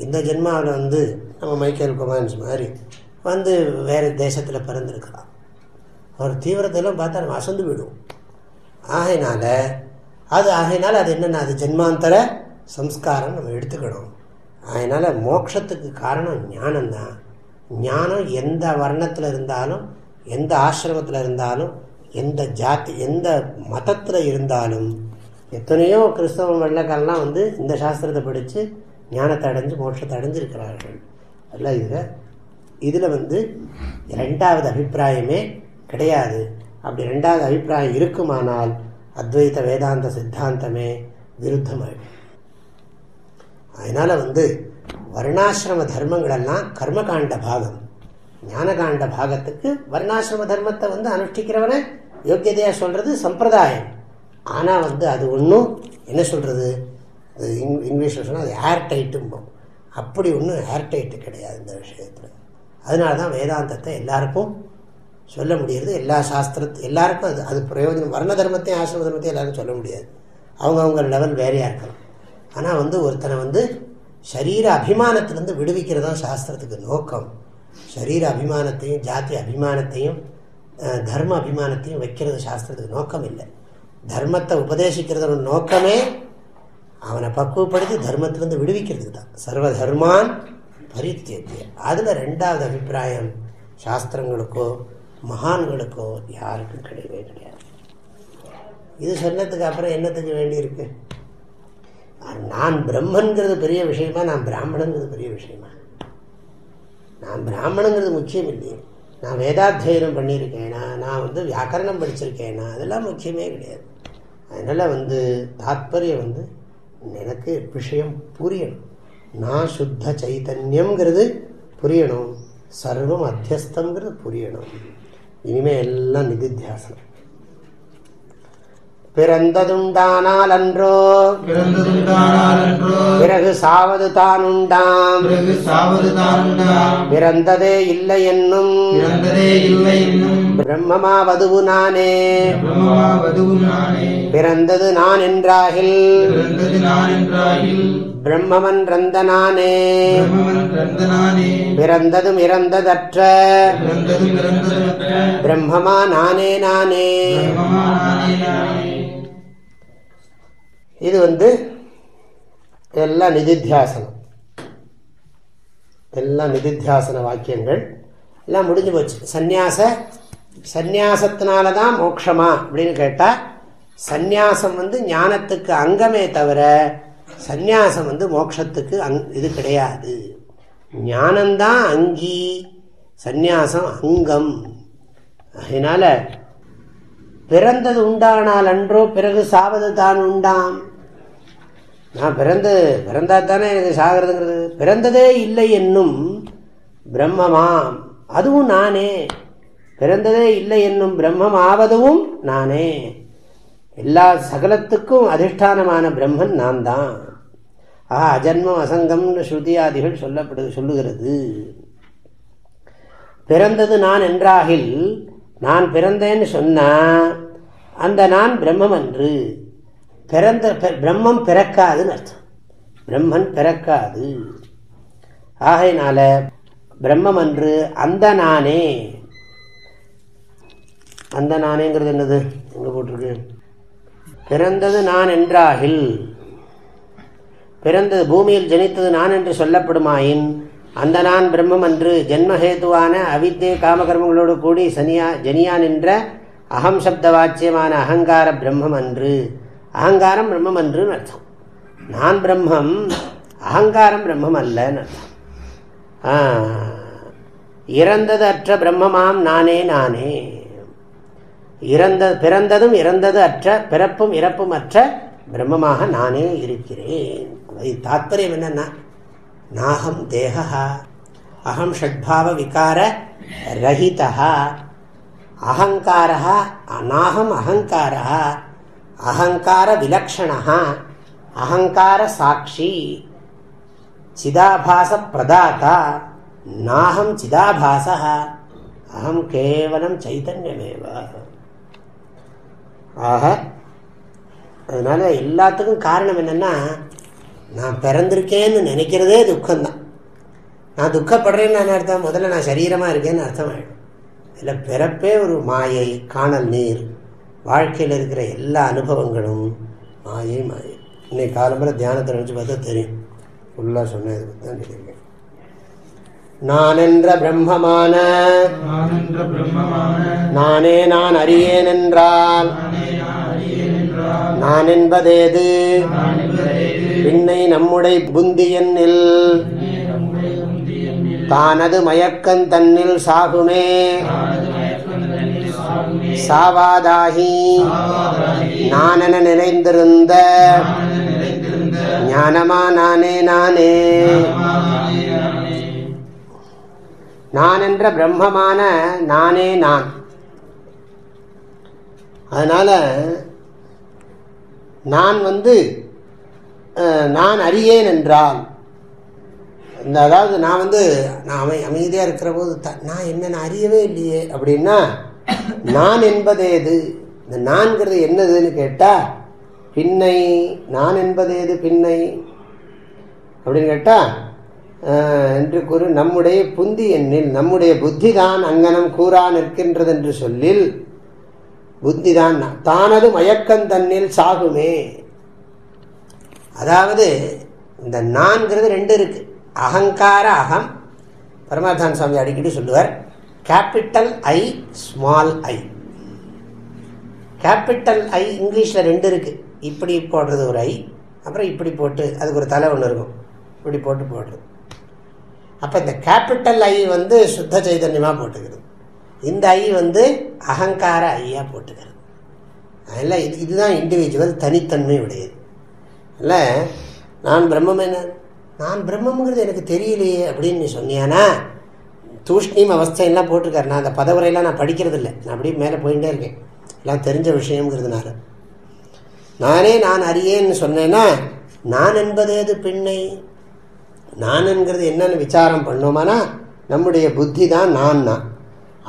இந்த ஜென்மாவில் நம்ம மைக்கேல் குமான்ஸ் மாதிரி வேறு தேசத்தில் பிறந்திருக்கலாம். அவர் தீவிரத்தெல்லாம் பார்த்தா நம்ம அசந்து விடுவோம். ஆகையினால அது என்னென்னா, அது ஜென்மாந்தர சம்ஸ்காரம் நம்ம எடுத்துக்கணும். அதனால் மோட்சத்துக்கு காரணம் ஞானம்தான். ஞானம் எந்த வர்ணத்தில் இருந்தாலும், எந்த ஆசிரமத்தில் இருந்தாலும், எந்த ஜாதி எந்த மதத்தில் இருந்தாலும், எத்தனையோ கிறிஸ்தவ வெள்ளக்காரெலாம் இந்த சாஸ்திரத்தை படித்து ஞானத்தை அடைஞ்சு மோட்சத்தை அடைஞ்சிருக்கிறார்கள். அதெல்லாம் இதில் 2வது அபிப்பிராயமே கிடையாது. அப்படி 2வது அபிப்பிராயம் இருக்குமானால் அத்வைத வேதாந்த சித்தாந்தமே விருத்தமாயிடும். அதனால வர்ணாசிரம தர்மங்களெல்லாம் கர்மகாண்ட பாகம். ஞானகாண்ட பாகத்துக்கு வர்ணாசிரம தர்மத்தை அனுஷ்டிக்கிறவனை யோக்கியதையா சொல்றது சம்பிரதாயம். ஆனா அது ஒன்றும் என்ன சொல்றது, இங்கிலீஷ்ல சொன்னா அது ஏர் டைட்டும்போம். அப்படி ஒன்றும் ஏர் டைட்டு கிடையாது இந்த விஷயத்துல. அதனாலதான் வேதாந்தத்தை எல்லாருக்கும் சொல்ல முடியாது. எல்லா எல்லாருக்கும் அது பிரயோஜனம். வர்ண தர்மத்தையும் ஆசிரம தர்மத்தையும் எல்லாரும் சொல்ல முடியாது. அவங்கவுங்க லெவல் வேறையா இருக்கலாம். ஆனால் ஒருத்தனை சரீர அபிமானத்திலிருந்து விடுவிக்கிறதா சாஸ்திரத்துக்கு நோக்கம். சரீர அபிமானத்தையும் ஜாதி அபிமானத்தையும் தர்ம அபிமானத்தையும் வைக்கிறது சாஸ்திரத்துக்கு நோக்கம் இல்லை. தர்மத்தை உபதேசிக்கிறதோட நோக்கமே அவனை பக்குவப்படுத்தி தர்மத்திலிருந்து விடுவிக்கிறதுக்கு தான். சர்வ தர்மான் பரித்தியஜ்ய. அதில் 2வது அபிப்பிராயம் சாஸ்திரங்களுக்கோ மகான்களுக்கோ யாருக்கும் கிடையவே கிடையாது. இது சொன்னதுக்கு அப்புறம் என்னத்துக்கு வேண்டியிருக்கு? நான் பிரம்மன்கிறது பெரிய விஷயமா, நான் பிராமணங்கிறது பெரிய விஷயமா? நான் பிராமணங்கிறது முக்கியம் இல்லையே. நான் வேதாத்தியனம் பண்ணியிருக்கேனா, நான் வியாக்கரணம் படிச்சிருக்கேனா, அதெல்லாம் முக்கியமே கிடையாது. அதனால் தாத்பரியம் எனக்கு விஷயம் புரியணும். நான் சுத்த சைத்தன்யம்ங்கிறது புரியணும், சர்வம் அத்தியஸ்தம்ங்கிறது புரியணும். இனிமேல் எல்லாம் நிதித்தியாசனம். பிறந்ததுண்டானால் அன்றோ பிறகு சாவது தான் உண்டாம், பிறந்ததே இல்லை என்னும் பிரம்மமாவதுவு நானே. பிறந்தது நான் என்றாகில் பிரம்மமன் ரந்தனானே. பிறந்ததும் இறந்ததற்ற பிரம்மமா நானே நானே. இது எல்லாம் நிதித்தியாசனம், எல்லாம் நிதித்தியாசன வாக்கியங்கள் எல்லாம் முடிஞ்சு போச்சு. சந்நியாசத்தினாலதான் மோட்சமா அப்படின்னு கேட்டா, சந்நியாசம் ஞானத்துக்கு அங்கமே தவிர சந்நியாசம் மோட்சத்துக்கு இது கிடையாது. ஞானம்தான் அங்கி, சந்நியாசம் அங்கம். அதனால பிறந்தது உண்டானால் அன்றோ பிறகு சாவது தான் உண்டாம். நான் பிறந்தா தானே எனக்கு சாகிறதுங்கிறது. பிறந்ததே இல்லை என்னும் பிரம்மமாம் அதுவும் நானே. பிறந்ததே இல்லை என்னும் பிரம்மம் ஆவதும் நானே. எல்லா சகலத்துக்கும் அதிஷ்டானமான பிரம்மன் நான் தான். அஜன்மம் அசங்கம்னு ஸ்ருதியாதிகள் சொல்லுகிறது. பிறந்தது நான் என்றாகில், நான் பிறந்தேன்னு சொன்னா அந்த நான் பிரம்மம் அன்று. பிரம்மம் பிறக்காதுன்னு அர்த்தம். பிரம்மன் பிறக்காது. ஆகையினால பிரம்மம் அன்று அந்த நானே. அந்த நானேங்கிறது என்னது? எங்க போட்டிருக்கு? பிறந்தது நான் என்றாகில், பிறந்தது பூமியில் ஜனித்தது நான் என்று சொல்லப்படுமாயின் அந்த நான் பிரம்மம் அன்று. ஜென்மஹேதுவான அவித்யை காமகர்மங்களோடு கூடி ஜனியான் என்ற அகம் சப்த வாச்சியமான அகங்கார பிரம்மம் அன்று. அகங்காரம் பிரம்மம் அன்றுன்னு அர்த்தம். நான் பிரம்மம், அகங்காரம் பிரம்மம் அல்லன்னு அர்த்தம். இறந்தது அற்ற பிரம்மமாம் நானே நானே. பிறந்ததும் இறந்தது அற்ற, பிறப்பும் இறப்பும் அற்ற பிரம்மமாக நானே இருக்கிறேன். தாத்பரியம் என்னன்னா, நாகம் தேகா அகம் ஷட்பாவ விகார ரஹிதா அகங்காரா நாகம் அகங்காரா அகங்கார விலக்ஷணா அகங்கார சாட்சி சிதாபாச பிரதாதா நாகம் சிதாபாச அகம் கேவலம் சைதன்யமேவ. ஆக அதனால எல்லாத்துக்கும் காரணம் என்னன்னா, நான் பிறந்திருக்கேன்னு நினைக்கிறதே துக்கம்தான். நான் துக்கப்படுறேன்னு அர்த்தம், முதல்ல நான் சரீரமாக இருக்கேன்னு அர்த்தம் ஆகிடும். இல்லை, பிறப்பே ஒரு மாயை, காணல் நீர். வாழ்க்கையில் இருக்கிற எல்லா அனுபவங்களும் மாயை மாயை. இன்னைக்கு காலம்புற தியானத்தை நினச்சி பார்த்தா தெரியும். ஃபுல்லாக சொன்னது தான் தெரியும். நான் என்ற பிரம்மமான நானே நான் அறியேன் என்றால் நான் என்பதேது பின்னை நம்முடைய புந்தியனில் தானது மயக்கன் தன்னில் சாகுமே. சாவாதாகி நானென நினைந்திருந்த ஞானமா நானே நானே. நான் என்ற பிரம்மமான நானே நான். அதனால நான் நான் அறியேன் என்றால், அதாவது நான் அமைதியாக இருக்கிற போது நான் என்ன அறியவே இல்லையே அப்படின்னா, நான் என்பதேது, இந்த நான்கிறது என்னதுன்னு கேட்டா, பின்னை. நான் என்பதேது பின்னை அப்படின்னு கேட்டா என்று கூறு. நம்முடைய புந்தி எண்ணில் நம்முடைய புத்தி தான் அங்கனம் கூறா நிற்கின்றது என்று சொல்லில், புத்தி தான் தானது மயக்கம் தன்னில் சாகுமே. அதாவது இந்த நான்கிறது ரெண்டு இருக்கு. அகங்கார அகம். பரமார்த்தான் சுவாமி அடிக்கடி சொல்லுவார், கேபிட்டல் ஐ ஸ்மால் ஐ. கேபிட்டல் ஐ இங்கிலீஷில் ரெண்டு இருக்கு. இப்படி போடுறது ஒரு ஐ, அப்புறம் இப்படி போட்டு அதுக்கு ஒரு தலை ஒன்று இருக்கும், இப்படி போட்டு போடுறது. அப்போ இந்த கேபிட்டல் ஐ சுத்த சைதன்யமாக போட்டுக்கிறது, இந்த ஐ அகங்கார ஐயா போட்டுக்கிறது. அதெல்லாம் இதுதான் இண்டிவிஜுவல், தனித்தன்மை உடையது. இல்லை நான் பிரம்மம், என்ன நான் பிரம்மங்கிறது எனக்கு தெரியலையே அப்படின்னு நீ சொன்னியானா, தூஷ்ணீம் அவஸ்தையெல்லாம் போட்டிருக்காரு. நான் அந்த பதவுரையெல்லாம் நான் படிக்கிறது இல்லை, நான் அப்படியே மேலே போயிட்டே இருக்கேன், எல்லாம் தெரிஞ்ச விஷயங்கிறதுனால. நானே நான் அறியேன்னு சொன்னேன்னா, நான் என்பதேது பின்னை, நான் என்கிறது என்னன்னு விசாரம் பண்ணோமானா நம்முடைய புத்தி தான் நான்.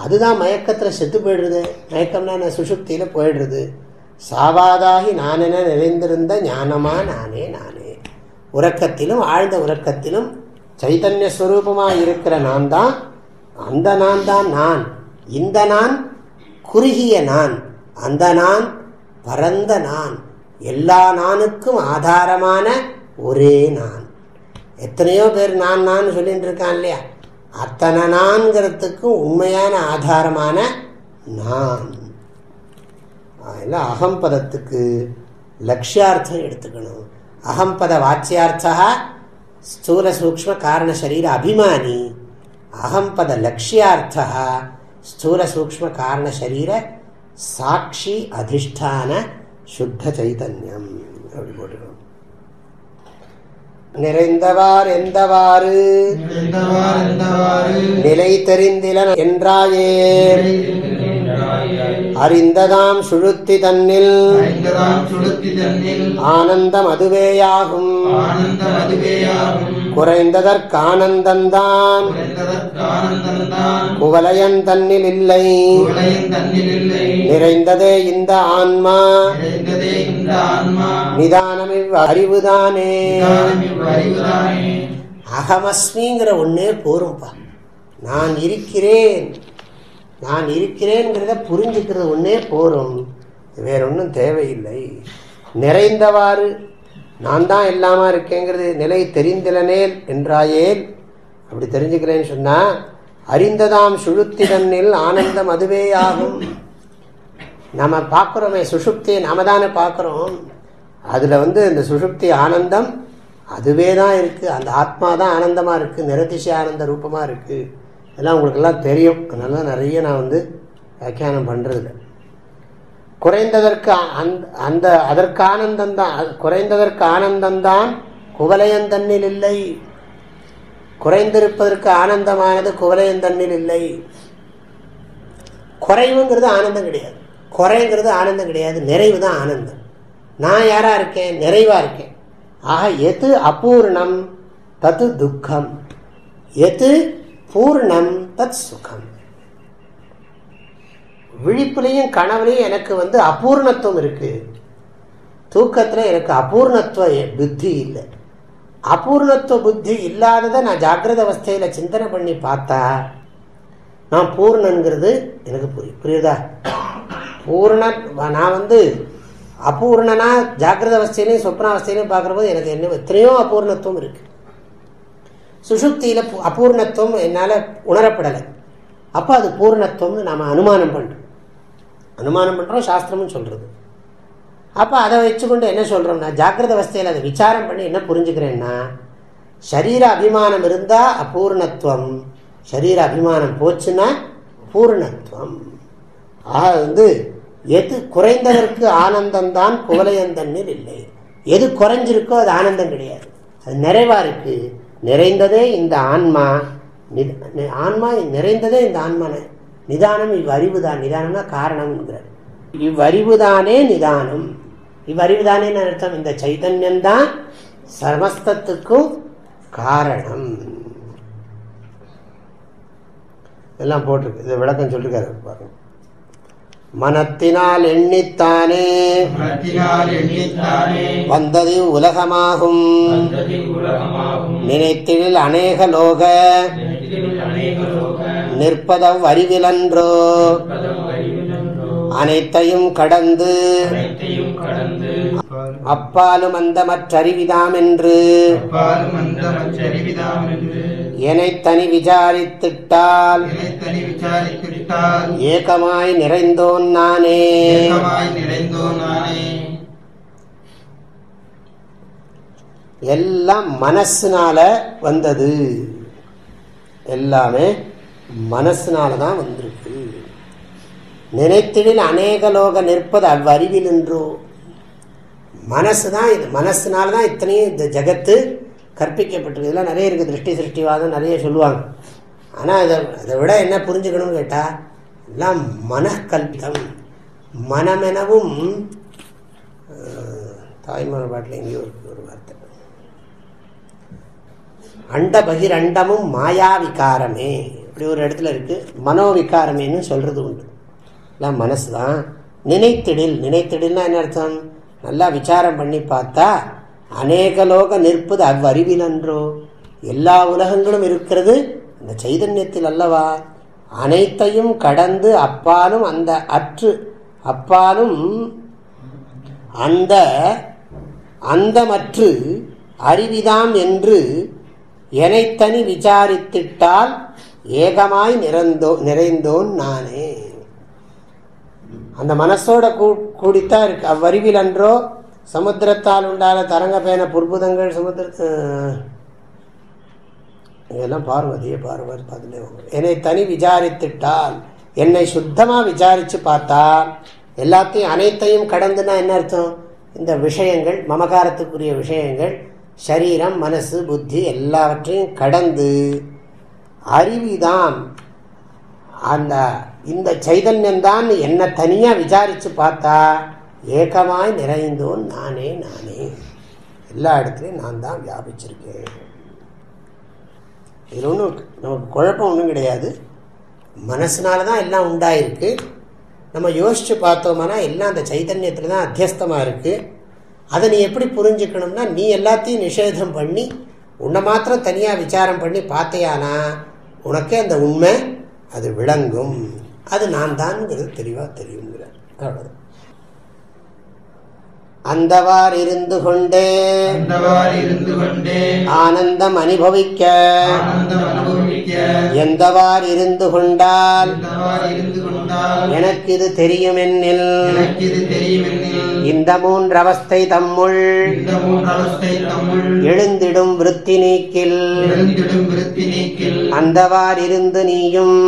அதுதான் மயக்கத்தில் செத்து போயிடுறது. மயக்கம்னா நான் சுஷுப்தியில் போயிடுறது. சாவாதாகி நானென நிறைந்திருந்த ஞானமா நானே நானே. உறக்கத்திலும் ஆழ்ந்த உறக்கத்திலும் சைதன்ய ஸ்வரூபமாக இருக்கிற நான் தான், அந்த நான் தான் நான். இந்த நான் குறுகிய நான், அந்த நான் பரந்த நான், எல்லா நானுக்கும் ஆதாரமான ஒரே நான். எத்தனையோ பேர் நான் நான் சொல்லிட்டு இருக்கான் இல்லையா, அத்தனை நான்கிறதுக்கும் உண்மையான ஆதாரமான நான். அதெல்லாம் அகம்பதத்துக்கு லட்சியார்த்தம் எடுத்துக்கணும். அகம்பத வாச்சியார்த்தா ஸ்தூல சூக்ஷ்ம காரண சரீர அபிமானி, அகம்பத லட்சியார்த்தா ஸ்தூல சூக்ஷ்ம காரண சரீர சாட்சி அதிஷ்டான சுத்த சைதன்யம். அப்படி போட்டுக்கணும். நிறைந்தவார் எந்தவாறு நிலை தெரிந்தில என்றாயே, அறிந்ததாம் சுழுத்தி தன்னில் ஆனந்தம் அதுவேயாகும். குறைந்ததற்கானந்தந்தான் குவலயன் தன்னில் இல்லை. நிறைந்ததே இந்த ஆன்மா நிதானம் அறிவுதானே. அகமஸ்மிங்கிற ஒன்னே போரும்பா. நான் இருக்கிறேன், நான் இருக்கிறேங்கிறத புரிஞ்சுக்கிறது ஒன்னே போரும், வேற ஒன்றும் தேவையில்லை. நிறைந்தவாறு நான் தான் எல்லாமா இருக்கேங்கிறது நிலை தெரிந்திலனேல் என்றாயேல். அப்படி தெரிஞ்சுக்கிறேன்னு சொன்னா, அறிந்ததாம் சுழுத்தி தன்னில் ஆனந்தம் அதுவே ஆகும். நம்ம பார்க்குறோமே சுஷுப்தியை, நாம தானே பார்க்குறோம். அதில் இந்த சுஷுப்தி ஆனந்தம் அதுவே தான் இருக்குது. அந்த ஆத்மா தான் ஆனந்தமாக இருக்குது, நிரதிசய ஆனந்த ரூபமாக இருக்குது. இதெல்லாம் உங்களுக்கெல்லாம் தெரியும். அதனால தான் நிறைய நான் வியாக்கியானம் பண்ணுறதில்ல. குறைந்ததற்கு அந்த அதற்கு ஆனந்தந்தான், குறைந்ததற்கு ஆனந்தந்தான் குவலயந்தன்னில் இல்லை. குறைந்திருப்பதற்கு ஆனந்தமானது குவலயந்தன்னில் இல்லை. குறைவுங்கிறது ஆனந்தம் கிடையாது, குறைங்கிறது ஆனந்தம் கிடையாது, நிறைவு தான் ஆனந்தம். நான் யாரா இருக்கேன்? நிறைவா இருக்கேன். ஆக எது அபூர்ணம் தத்து துக்கம், எது பூர்ணம் தத் சுகம். விழிப்புலையும் கனவுலையும் எனக்கு அபூர்ணத்துவம் இருக்கு. தூக்கத்துல எனக்கு அபூர்ணத்துவ புத்தி இல்லை. அபூர்ணத்துவ புத்தி இல்லாததை நான் ஜாகிரத அவஸ்தையில சிந்தனை பண்ணி பார்த்தா நான் பூர்ணங்கிறது எனக்கு புரியுதா? பூர்ண நான் அபூர்ணனா ஜாகிரத அவஸ்தையிலையும் சொப்னாவஸ்தையிலையும் பார்க்குற போது எனக்கு என்ன எத்தனையோ அபூர்ணத்துவம் இருக்கு. சுஷுப்தியில அபூர்ணத்துவம் என்னால் உணரப்படலை. அப்போ அது பூர்ணத்துவம்னு நாம் அனுமானம் பண்ணுறோம், சாஸ்திரமும் சொல்கிறது. அப்போ அதை வச்சுக்கொண்டு என்ன சொல்கிறோம்னா, ஜாகிரத அவஸ்தையில் அதை விசாரம் பண்ணி என்ன புரிஞ்சுக்கிறேன்னா, சரீர அபிமானம் இருந்தால் அபூர்ணத்துவம், சரீர அபிமானம் போச்சுன்னா பூர்ணத்துவம். ஆக எது குறைந்ததற்கு ஆனந்தம்தான் குவலயந்தன்னில் இல்லை. எது குறைஞ்சிருக்கோ அது ஆனந்தம் கிடையாது, அது நிறைவா இருக்கு. நிறைந்ததே இந்த ஆன்மா, ஆன்மா நிறைந்ததே இந்த ஆன்மா. நிதானம் இவ்வறிவுதான். நிதானம்னா காரணம்ங்கிறார். இவ்வறிவுதானே நிதானம். இவ்வறிவுதானே அர்த்தம், இந்த சைதன்யம்தான் சமஸ்தத்துக்கும் காரணம். எல்லாம் போட்டிருக்கு, இதை விளக்கம் சொல்லிருக்காரு பாருங்க. மனத்தினால் எண்ணித்தானே வந்தது உலகமாகும். நினைத்தில் அநேக லோக நிற்பதவ் அறிவிலன்றோ. அனைத்தையும் கடந்து அப்பாலும் அந்த மற்றறிவிதாம் என்று எனைத்தனி விசாரித்திட்டால் ஏகமாய் நிறைந்தோன் நானே. எல்லாம் மனசுனால வந்தது, எல்லாமே மனசுனால தான் வந்திருக்கு. நினைத்திடில் அநேக லோக நிற்பது அவ்வறிவில் என்றோ. மனசு தான் இது, மனசுனால்தான் இத்தனையும் இந்த ஜகத்து கற்பிக்கப்பட்டிருக்கு. இதெல்லாம் நிறைய இருக்குது, திருஷ்டி சிருஷ்டிவாதம் நிறைய சொல்லுவாங்க. ஆனால் அதை விட என்ன புரிஞ்சுக்கணும்னு கேட்டால் எல்லாம் மனக்கல்பிதம். மனமெனவும் தாய்மொழி பாட்டில் எங்கேயோ ஒரு வார்த்தை, அண்ட பகிரண்டமும் மாயா விகாரமே, இப்படி ஒரு இடத்துல இருக்கு. மனோவிகாரமேன்னு சொல்றது உண்டு. எல்லாம் மனசு தான். நினைத்திடில், நினைத்திடில்னா என்ன அர்த்தம்? நல்லா விசாரம் பண்ணி பார்த்தா அநேக லோக நிற்பது அவ்வறிவில் அன்றோ. எல்லா உலகங்களும் இருக்கிறது அந்த சைதன்யத்தில் அல்லவா. அனைத்தையும் கடந்து அப்பாலும் அந்த அற்று அப்பாலும் அந்த அந்தமற்று அறிவிதாம் என்று எனைத்தனி விசாரித்திட்டால் ஏகமாய் நிறைந்தோன் நானே. அந்த மனசோட கூடித்தான் இருக்கு. அவ்வறிவில் அன்றோ சமுத்திரத்தால் உண்டான தரங்க பேன புற்புதங்கள் சமுத்திர இதெல்லாம் பார்வதியே பார்வதி பார்த்துட்டே என்னை தனி விசாரித்துட்டால், என்னை சுத்தமா விசாரிச்சு பார்த்தா எல்லாத்தையும் அனைத்தையும் கடந்துனா என்ன அர்த்தம்? இந்த விஷயங்கள், மமகாரத்துக்குரிய விஷயங்கள், சரீரம் மனசு புத்தி எல்லாவற்றையும் கடந்து அறிவிதான் அந்த இந்த சைதன்யம்தான் என்ன தனியா விசாரிச்சு பார்த்தா ஏகமாய் நிறைந்தோன் நானே நானே. எல்லா இடத்துலையும் நான் தான் வியாபிச்சிருக்கேன். இது ஒன்றும் நமக்கு குழப்பம் ஒன்றும் கிடையாது. மனசுனாலதான் எல்லாம் உண்டாயிருக்கு. நம்ம யோசிச்சு பார்த்தோம்னா எல்லாம் அந்த சைதன்யத்துல தான் அத்தியஸ்தமாக இருக்கு. அதை நீ எப்படி புரிஞ்சுக்கணும்னா, நீ எல்லாத்தையும் நிஷேதம் பண்ணி உன்னை மாத்திரம் தனியாக விசாரம் பண்ணி பார்த்தையானா உனக்கே அந்த உண்மை அது விளங்கும். அது நான் தான்ங்கிறது தெளிவாக தெரியுங்கிறார். அவ்வளவுதான். அந்தவார் இருந்து கொண்டே ஆனந்தம் அனுபவிக்க எந்தவார் இருந்து கொண்டால் எனக்கு இது தெரியும் என்னில் இந்த மூன்று அவஸ்தை தம்முள் எழுந்திடும் விருத்தி நீக்கில் அந்தவார் இருந்து நீயும்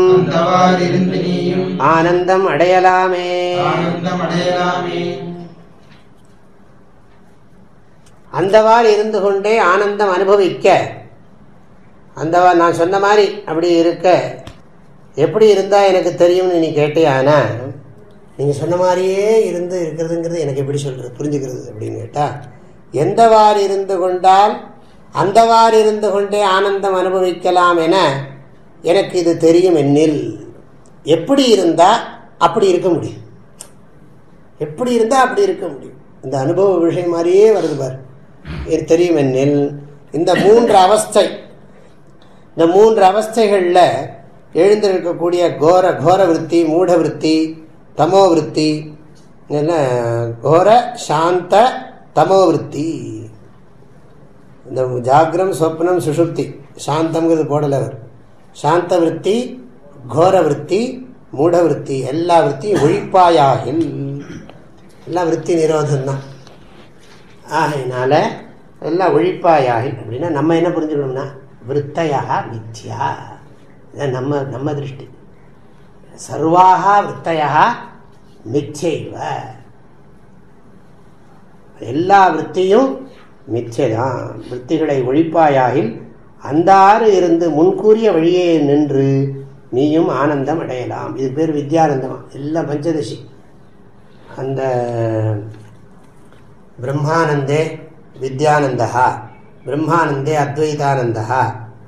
ஆனந்தம் அடையலாமே. அந்தவாறு இருந்து கொண்டே ஆனந்தம் அனுபவிக்க, அந்தவாறு நான் சொன்ன மாதிரி அப்படி இருக்க எப்படி இருந்தா எனக்கு தெரியும்னு நீ கேட்டியானா, நீங்க சொன்ன மாதிரியே இருந்து இருக்கிறதுங்கிறது எனக்கு எப்படி சொல்றது புரிஞ்சுக்கிறது அப்படின்னு கேட்டா, எந்தவாறு இருந்து கொண்டால் அந்தவாறு இருந்து கொண்டே ஆனந்தம் அனுபவிக்கலாம் என எனக்கு இது தெரியும் என்னில். எப்படி இருந்தா அப்படி இருக்க முடியும், எப்படி இருந்தா அப்படி இருக்க முடியும். இந்த அனுபவ விஷயம் மாதிரியே வருது பாரு. தெரியும் என்னில் இந்த மூன்று அவஸ்தை, இந்த மூன்று அவஸ்தைகள்ல எழுந்திருக்கக்கூடிய கோர விருத்தி, மூட விருத்தி, தமோ விருத்தி, கோர சாந்த தமோ விருத்தி. இந்த ஜாகிரம் சொப்னம் சுஷுப்தி, சாந்தம்ங்கிறது போடல அவர். சாந்த விருத்தி, கோர விருத்தி, மூட விருத்தி, எல்லா விருத்தியும் ஒழிப்பாயாகில். எல்லாம் விருத்தி நிரோதம் தான். ஆகையினால எல்லாம் ஒழிப்பாயாகில் அப்படின்னா நம்ம என்ன புரிஞ்சுக்கணும்னா, விருத்தையா மித்யா, நம்ம திருஷ்டி. சர்வாக விருத்தையா மிச்சைவ, எல்லா விருத்தியும் மிச்சைதான். விருத்திகளை ஒழிப்பாயாகில் அந்தாறு இருந்து முன்கூறிய வழியே நின்று நீயும் ஆனந்தம் அடையலாம். இது பேர் வித்யானந்தமா. எல்லாம் பஞ்சதசி. அந்த பிரம்மானந்தே வித்யானந்தா, பிரம்மானந்தே அத்வைதானந்தா,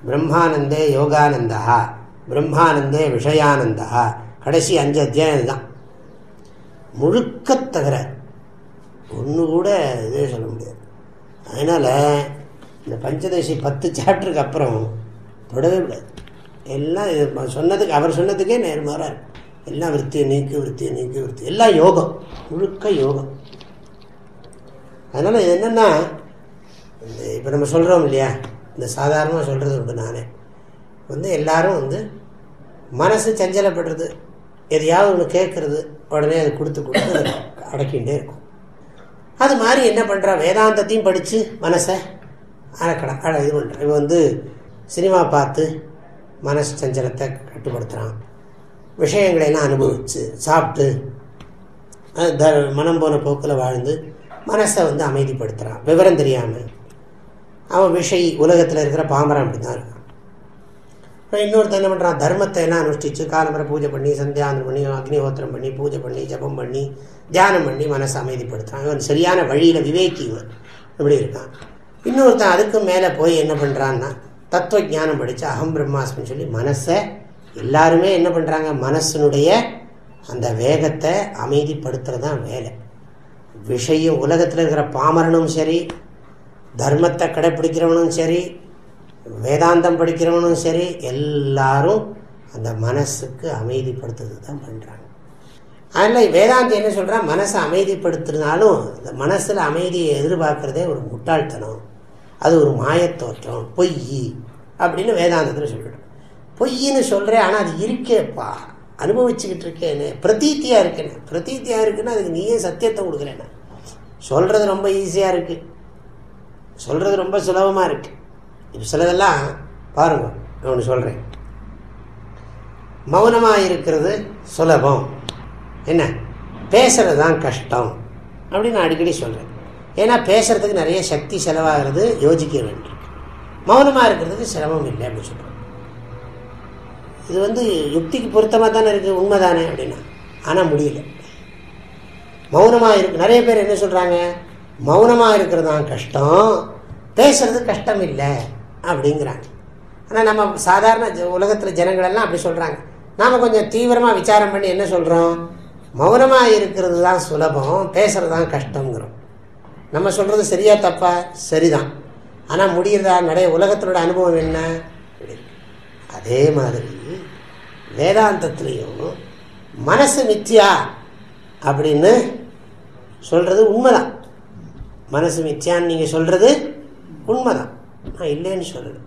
பிரம்மானந்தே யோகானந்தா, பிரம்மானந்தே விஷயானந்தா. கடைசி 5 அத்தியாயம் தான் முழுக்க தவிர ஒன்று கூட இதே சொல்ல முடியாது. அதனால இந்த பஞ்சதசி 10 சாப்டருக்கு அப்புறம் தொடவே விடாது. எல்லாம் சொன்னதுக்கு, அவர் சொன்னதுக்கே நேர்மாறாக இருக்கு. எல்லாம் விருத்தியை நீக்கு, விருத்தியை நீக்கு, விருத்தி, எல்லாம் யோகம், முழுக்க யோகம். அதனால இது என்னன்னா, இப்போ நம்ம சொல்கிறோம் இல்லையா, இந்த சாதாரணமாக சொல்கிறது உண்டு. நானே எல்லாரும் மனசு சஞ்சலப்படுறது, எதையாவது ஒன்று கேட்கறது, உடனே அது கொடுத்து அடக்கிண்டே இருக்கும். அது மாதிரி என்ன பண்ணுறா, வேதாந்தத்தையும் படித்து மனசை அடக்கடை இது பண்ணுறான். இவன் சினிமா பார்த்து மனசு சஞ்சலத்தை கட்டுப்படுத்துகிறான். விஷயங்களையெல்லாம் அனுபவித்து சாப்பிட்டு மனம் போன போக்கில் வாழ்ந்து மனசை வந்து அமைதிப்படுத்துகிறான். விவரம் தெரியாமல் அவன் உலகத்தில் இருக்கிற பாமரன் அப்படி தான் இருக்கான். இன்னொருத்தர் என்ன பண்ணுறான், தர்மத்தை எல்லாம் அனுஷ்டிச்சு காலம்பரை பூஜை பண்ணி சந்தியாந்தனம் பண்ணி அக்னிஹோத்திரம் பண்ணி பூஜை பண்ணி ஜபம் பண்ணி தியானம் பண்ணி மனசை அமைதிப்படுத்துகிறான். இவன் சரியான வழியில் விவேக்கி இவன் இப்படி இருக்கான். இன்னொருத்தன் அதுக்கு மேலே போய் என்ன பண்ணுறான்னா தத்துவ ஞானம் படித்து அகம் பிரம்மாஸ்மின்னு சொல்லி மனசை எல்லாருமே என்ன பண்ணுறாங்க, மனசனுடைய அந்த வேகத்தை அமைதிப்படுத்துறது தான் வேலை. விஷயம் உலகத்தில் இருக்கிற பாமரனும் சரி, தர்மத்தை கடைப்பிடிக்கிறவனும் சரி, வேதாந்தம் படிக்கிறவனும் சரி, எல்லாரும் அந்த மனசுக்கு அமைதிப்படுத்துறது தான் பண்ணுறாங்க. அதில் வேதாந்தம் என்ன சொல்கிறான், மனசை அமைதிப்படுத்துனாலும் இந்த மனசில் அமைதியை எதிர்பார்க்குறதே ஒரு முட்டாள்தனம், அது ஒரு மாயத்தோற்றம், பொய் அப்படின்னு வேதாந்தத்தில் சொல்லிடும். பொய்ன்னு சொல்கிறேன், ஆனால் அது இருக்கேப்பா, அனுபவிச்சுக்கிட்டு இருக்கேன்னு, பிரதீத்தியாக இருக்கேன்னு. பிரதீத்தியாக இருக்குன்னா அதுக்கு நீயே சத்தியத்தை கொடுக்குறேன்னு. சொல்கிறது ரொம்ப ஈஸியாக இருக்குது, சொல்கிறது ரொம்ப சுலபமாக இருக்குது. இப்போ சிலதெல்லாம் பாருங்க, நான் ஒன்று சொல்கிறேன். மௌனமாக இருக்கிறது சுலபம், என்ன பேசுகிறது தான் கஷ்டம் அப்படின்னு நான் அடிக்கடி சொல்கிறேன். ஏன்னா பேசுகிறதுக்கு நிறைய சக்தி செலவாகிறது, யோசிக்க வேண்டியிருக்கு. மௌனமாக இருக்கிறதுக்கு சிரமம் இல்லை அப்படின்னு சொல்கிறேன். இது வந்து யுக்திக்கு பொருத்தமாக தானே இருக்குது, உண்மை தானே அப்படின்னா. ஆனால் முடியல. மௌனமாக இருக்கு, நிறைய பேர் என்ன சொல்கிறாங்க, மௌனமாக இருக்கிறது தான் கஷ்டம், பேசுறது கஷ்டம் இல்லை அப்படிங்கிறாங்க. ஆனால் நம்ம சாதாரண உலகத்தில் ஜனங்களெல்லாம் அப்படி சொல்கிறாங்க. நாம் கொஞ்சம் தீவிரமாக விசாரம் பண்ணி என்ன சொல்கிறோம், மௌனமாக இருக்கிறது தான் சுலபம், பேசுறது தான் கஷ்டங்கிறோம். நம்ம சொல்கிறது சரியா தப்பா? சரிதான். ஆனால் முடிகிறதா? நிறைய உலகத்தினோட அனுபவம் என்ன? அதே மாதிரி வேதாந்தத்திலையும் மனசு மித்யா அப்படின்னு சொல்கிறது உண்மைதான். மனசு மித்யான்னு நீங்கள் சொல்கிறது உண்மைதான், நான் இல்லைன்னு சொல்கிறேன்.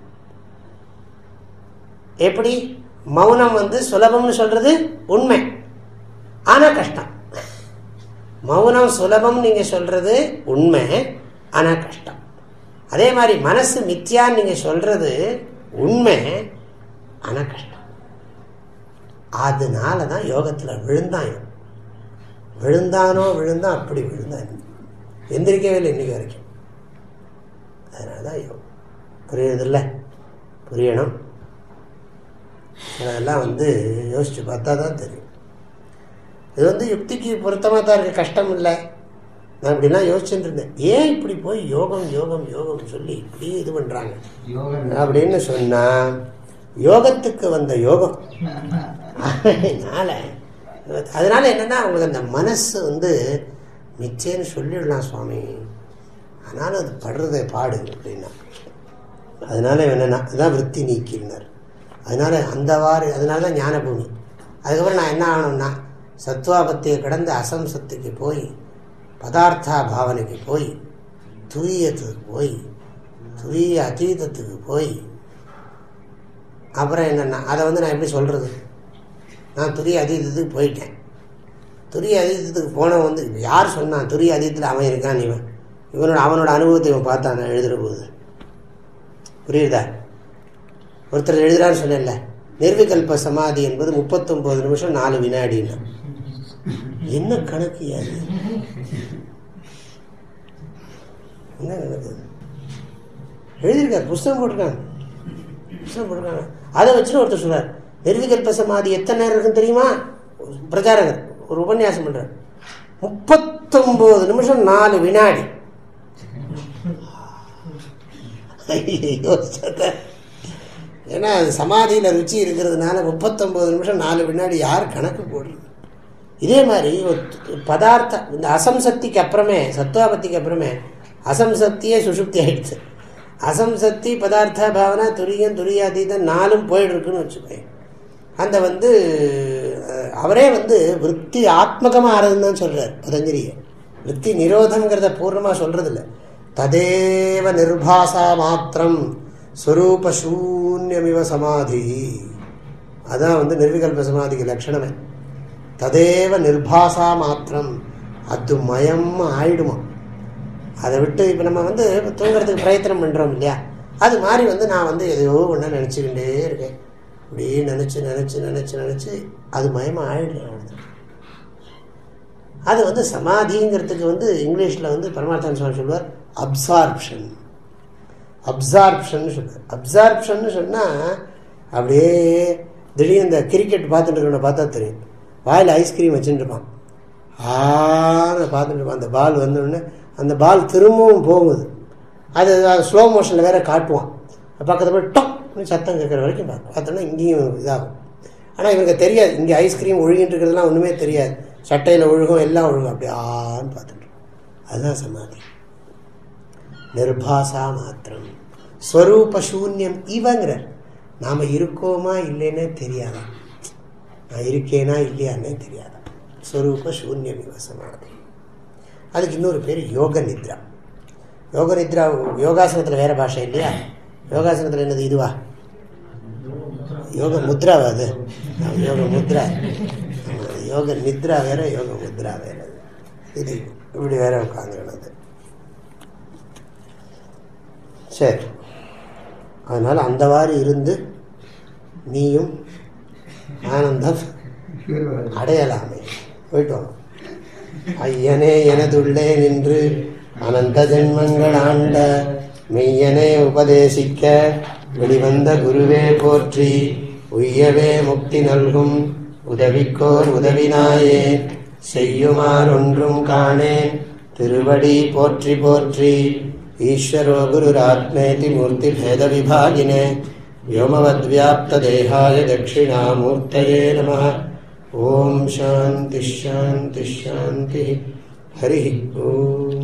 எப்படி? மௌனம் வந்து சுலபம்னு சொல்கிறது உண்மை, ஆனால் கஷ்டம். மௌனம் சுலபம் நீங்கள் சொல்கிறது உண்மை, ஆனால் கஷ்டம். அதே மாதிரி மனசு மித்யான்னு நீங்கள் சொல்கிறது உண்மை, ஆனால் கஷ்டம். அதனால தான் யோகத்தில் விழுந்தானோ அப்படி விழுந்தான், எந்திரிக்கவே இல்லை இன்னைக்கு வரைக்கும். அதனால தான் யோகம். புரியுறதில்ல? புரியணும். அதெல்லாம் வந்து யோசித்து பார்த்தா தான் தெரியும். இது வந்து யுக்திக்கு பொருத்தமாக தான் இருக்குது, கஷ்டம் இல்லை. நான் இப்படிலாம் யோசிச்சுட்டு இருந்தேன், ஏன் இப்படி போய் யோகம் யோகம் யோகம் சொல்லி இப்படி இது பண்ணுறாங்க அப்படின்னு சொன்னால், யோகத்துக்கு வந்த யோகம். அதனால என்னன்னா அவங்களுக்கு அந்த மனசு வந்து மிச்சேன்னு சொல்லிடலாம் சுவாமி, ஆனாலும் அது படுறதை பாடு அப்படின்னா. அதனால என்னன்னா அதுதான் விற்பி நீக்கினார். அதனால அதனால தான் ஞானபூமி. அதுக்கப்புறம் நான் என்ன ஆகணும்னா சத்வாபத்தியை கடந்து அசம்சத்துக்கு போய் பதார்த்தா பாவனைக்கு போய் துரியத்துக்கு போய் துரிய அதீதத்துக்கு போய் அப்புறம் என்னென்னா அதை வந்து நான் எப்படி சொல்கிறது, நான் துரிய அதீதத்துக்கு போயிட்டேன். துரிய அதீதத்துக்கு போனவன் வந்து யார் சொன்னான் துரிய அதீதத்தில் அவன் இருக்கான், அவனோட அனுபவத்தை இவன் பார்த்தான் நான் எழுதுகிற போது. புரியுதா? ஒருத்தர் எழுதுறான்னு சொன்னேன்ல, நிர்விகல்ப சமாதி என்பது 39 நிமிஷம் 4 வினாடின்னா என்ன கணக்கு? யாரு என்ன கணக்கு எழுதியிருக்காரு? புஸ்தகம் போட்டிருக்காங்க. அதை வச்சுட்டு ஒருத்தர் சொல்றார் நிர்விகல்ப சமாதி எத்தனை நேரம் இருக்குன்னு தெரியுமா? பிரச்சாரகர் ஒரு உபன்யாசம் பண்றார், 39 நிமிஷம் 4 வினாடி. ஏன்னா அது சமாதியில் ருச்சி இருக்கிறதுனால 39 நிமிஷம் 4 வினாடி யார் கணக்கு போடுறது? இதே மாதிரி ஒரு பதார்த்தம் இந்த அசம்சக்திக்கு அப்புறமே சத்வாபத்திக்கு அப்புறமே அசம்சக்தியே சுஷுப்தி ஆயிடுச்சு. அசம்சக்தி பதார்த்த பாவனா துரியம் துரியாதீதம் 4 போயிடுருக்குன்னு வச்சுக்கோங்க. அந்த வந்து அவரே வந்து விற்பி ஆத்மகமாக ஆறதுன்னு தான் சொல்கிறார் பதஞ்சலியை. விற்பி நிரோதம்ங்கிறத பூர்ணமாக சொல்கிறது இல்லை. ததேவ நிர்பாசா மாத்திரம் ஸ்வரூப சூன்யமிவ சமாதி. அதான் வந்து நிர்விகல்ப சமாதிக்கு லட்சணமே. ததேவ நிர்பாசா மாத்திரம், அது மயம் ஆயிடுமா. அதை விட்டு இப்போ நம்ம வந்து தூங்குறதுக்கு பிரயத்தனம் பண்ணுறோம் இல்லையா, அது மாதிரி வந்து நான் வந்து எதையோ ஒன்று நினச்சிக்கிட்டே இருக்கேன். அப்படியே நினச்சி நினச்சி நினச்சி நினச்சி அது மயமாக ஆயிடுறது. அது சமாதிங்கிறதுக்கு இங்கிலீஷில் பரமார்த்தன் சுவாமி சொல்லுவார் அப்சார்ப்ஷன். அப்சார்ப்ஷன் சொல்லுவார். அப்சார்ப்ஷன் சொன்னால் அப்படியே திடீர்னு இந்த கிரிக்கெட் பார்த்துட்டு இருக்கவனை பார்த்தா தெரியும், வாயில் ஐஸ்கிரீம் வச்சுட்டு இருப்பான், பார்த்துட்டு இருப்பான். அந்த பால் வந்தோடனே அந்த பால் திரும்பவும் போகுது, அது ஸ்லோ மோஷனில் வேற காட்டுவான். பக்கத்தில் போய் டொக்னு சத்தம் கேட்குற வரைக்கும் பார்த்தோன்னா இங்கேயும் இதாகும். ஆனால் இவங்க தெரியாது, இங்கே ஐஸ்கிரீம் ஒழுகிட்டு இருக்கிறதுலாம் ஒன்றுமே தெரியாது, சட்டையில் ஒழுகும் எல்லாம் ஒழுகும், அப்படி ஆன்னு பார்த்துட்டு. அதுதான் சமாதி. நிர்பாசா மாத்திரம் ஸ்வரூப சூன்யம் இவங்கிறார். நாம் இருக்கோமா இல்லைன்னே தெரியாதான், நான் இருக்கேனா இல்லையான்னே தெரியாதான். ஸ்வரூப சூன்யம் இவ சமாதி. அதுக்கு இன்னொரு பேர் யோக நித்ரா. யோக நித்ரா யோகாசனத்தில் வேற பாஷை இல்லையா? யோகாசனத்தில் என்னது இதுவா? யோக முத்ராவா? அது யோக முத்ரா. யோக நித்ரா வேற, யோக முத்ரா வேற. இது இப்படி வேற உட்காந்துருந்தது. சரி, அதனால அந்த மாதிரி இருந்து நீயும் ஆனந்தம் அடையலாமே. போயிட்டு வாங்க. ஐயனே எனதுள்ளே நின்று அனந்த ஜென்மங்கள் ஆண்ட மெய்யனே உபதேசிக்க வெளிவந்த குருவே போற்றி. உய்யவே முக்தி நல்கும் உதவிக்கோர் உதவினாயே செய்யுமார் ஒன்றும் காணேன் திருவடி போற்றி போற்றி. ஈஸ்வரோ குருராத்மேதி மூர்த்தி பேத விபாகினே व्योमवद्व्याप्त देहाय दक्षिणामूर्तये नमः. ओम शांति शांति शांति. हरि ओम.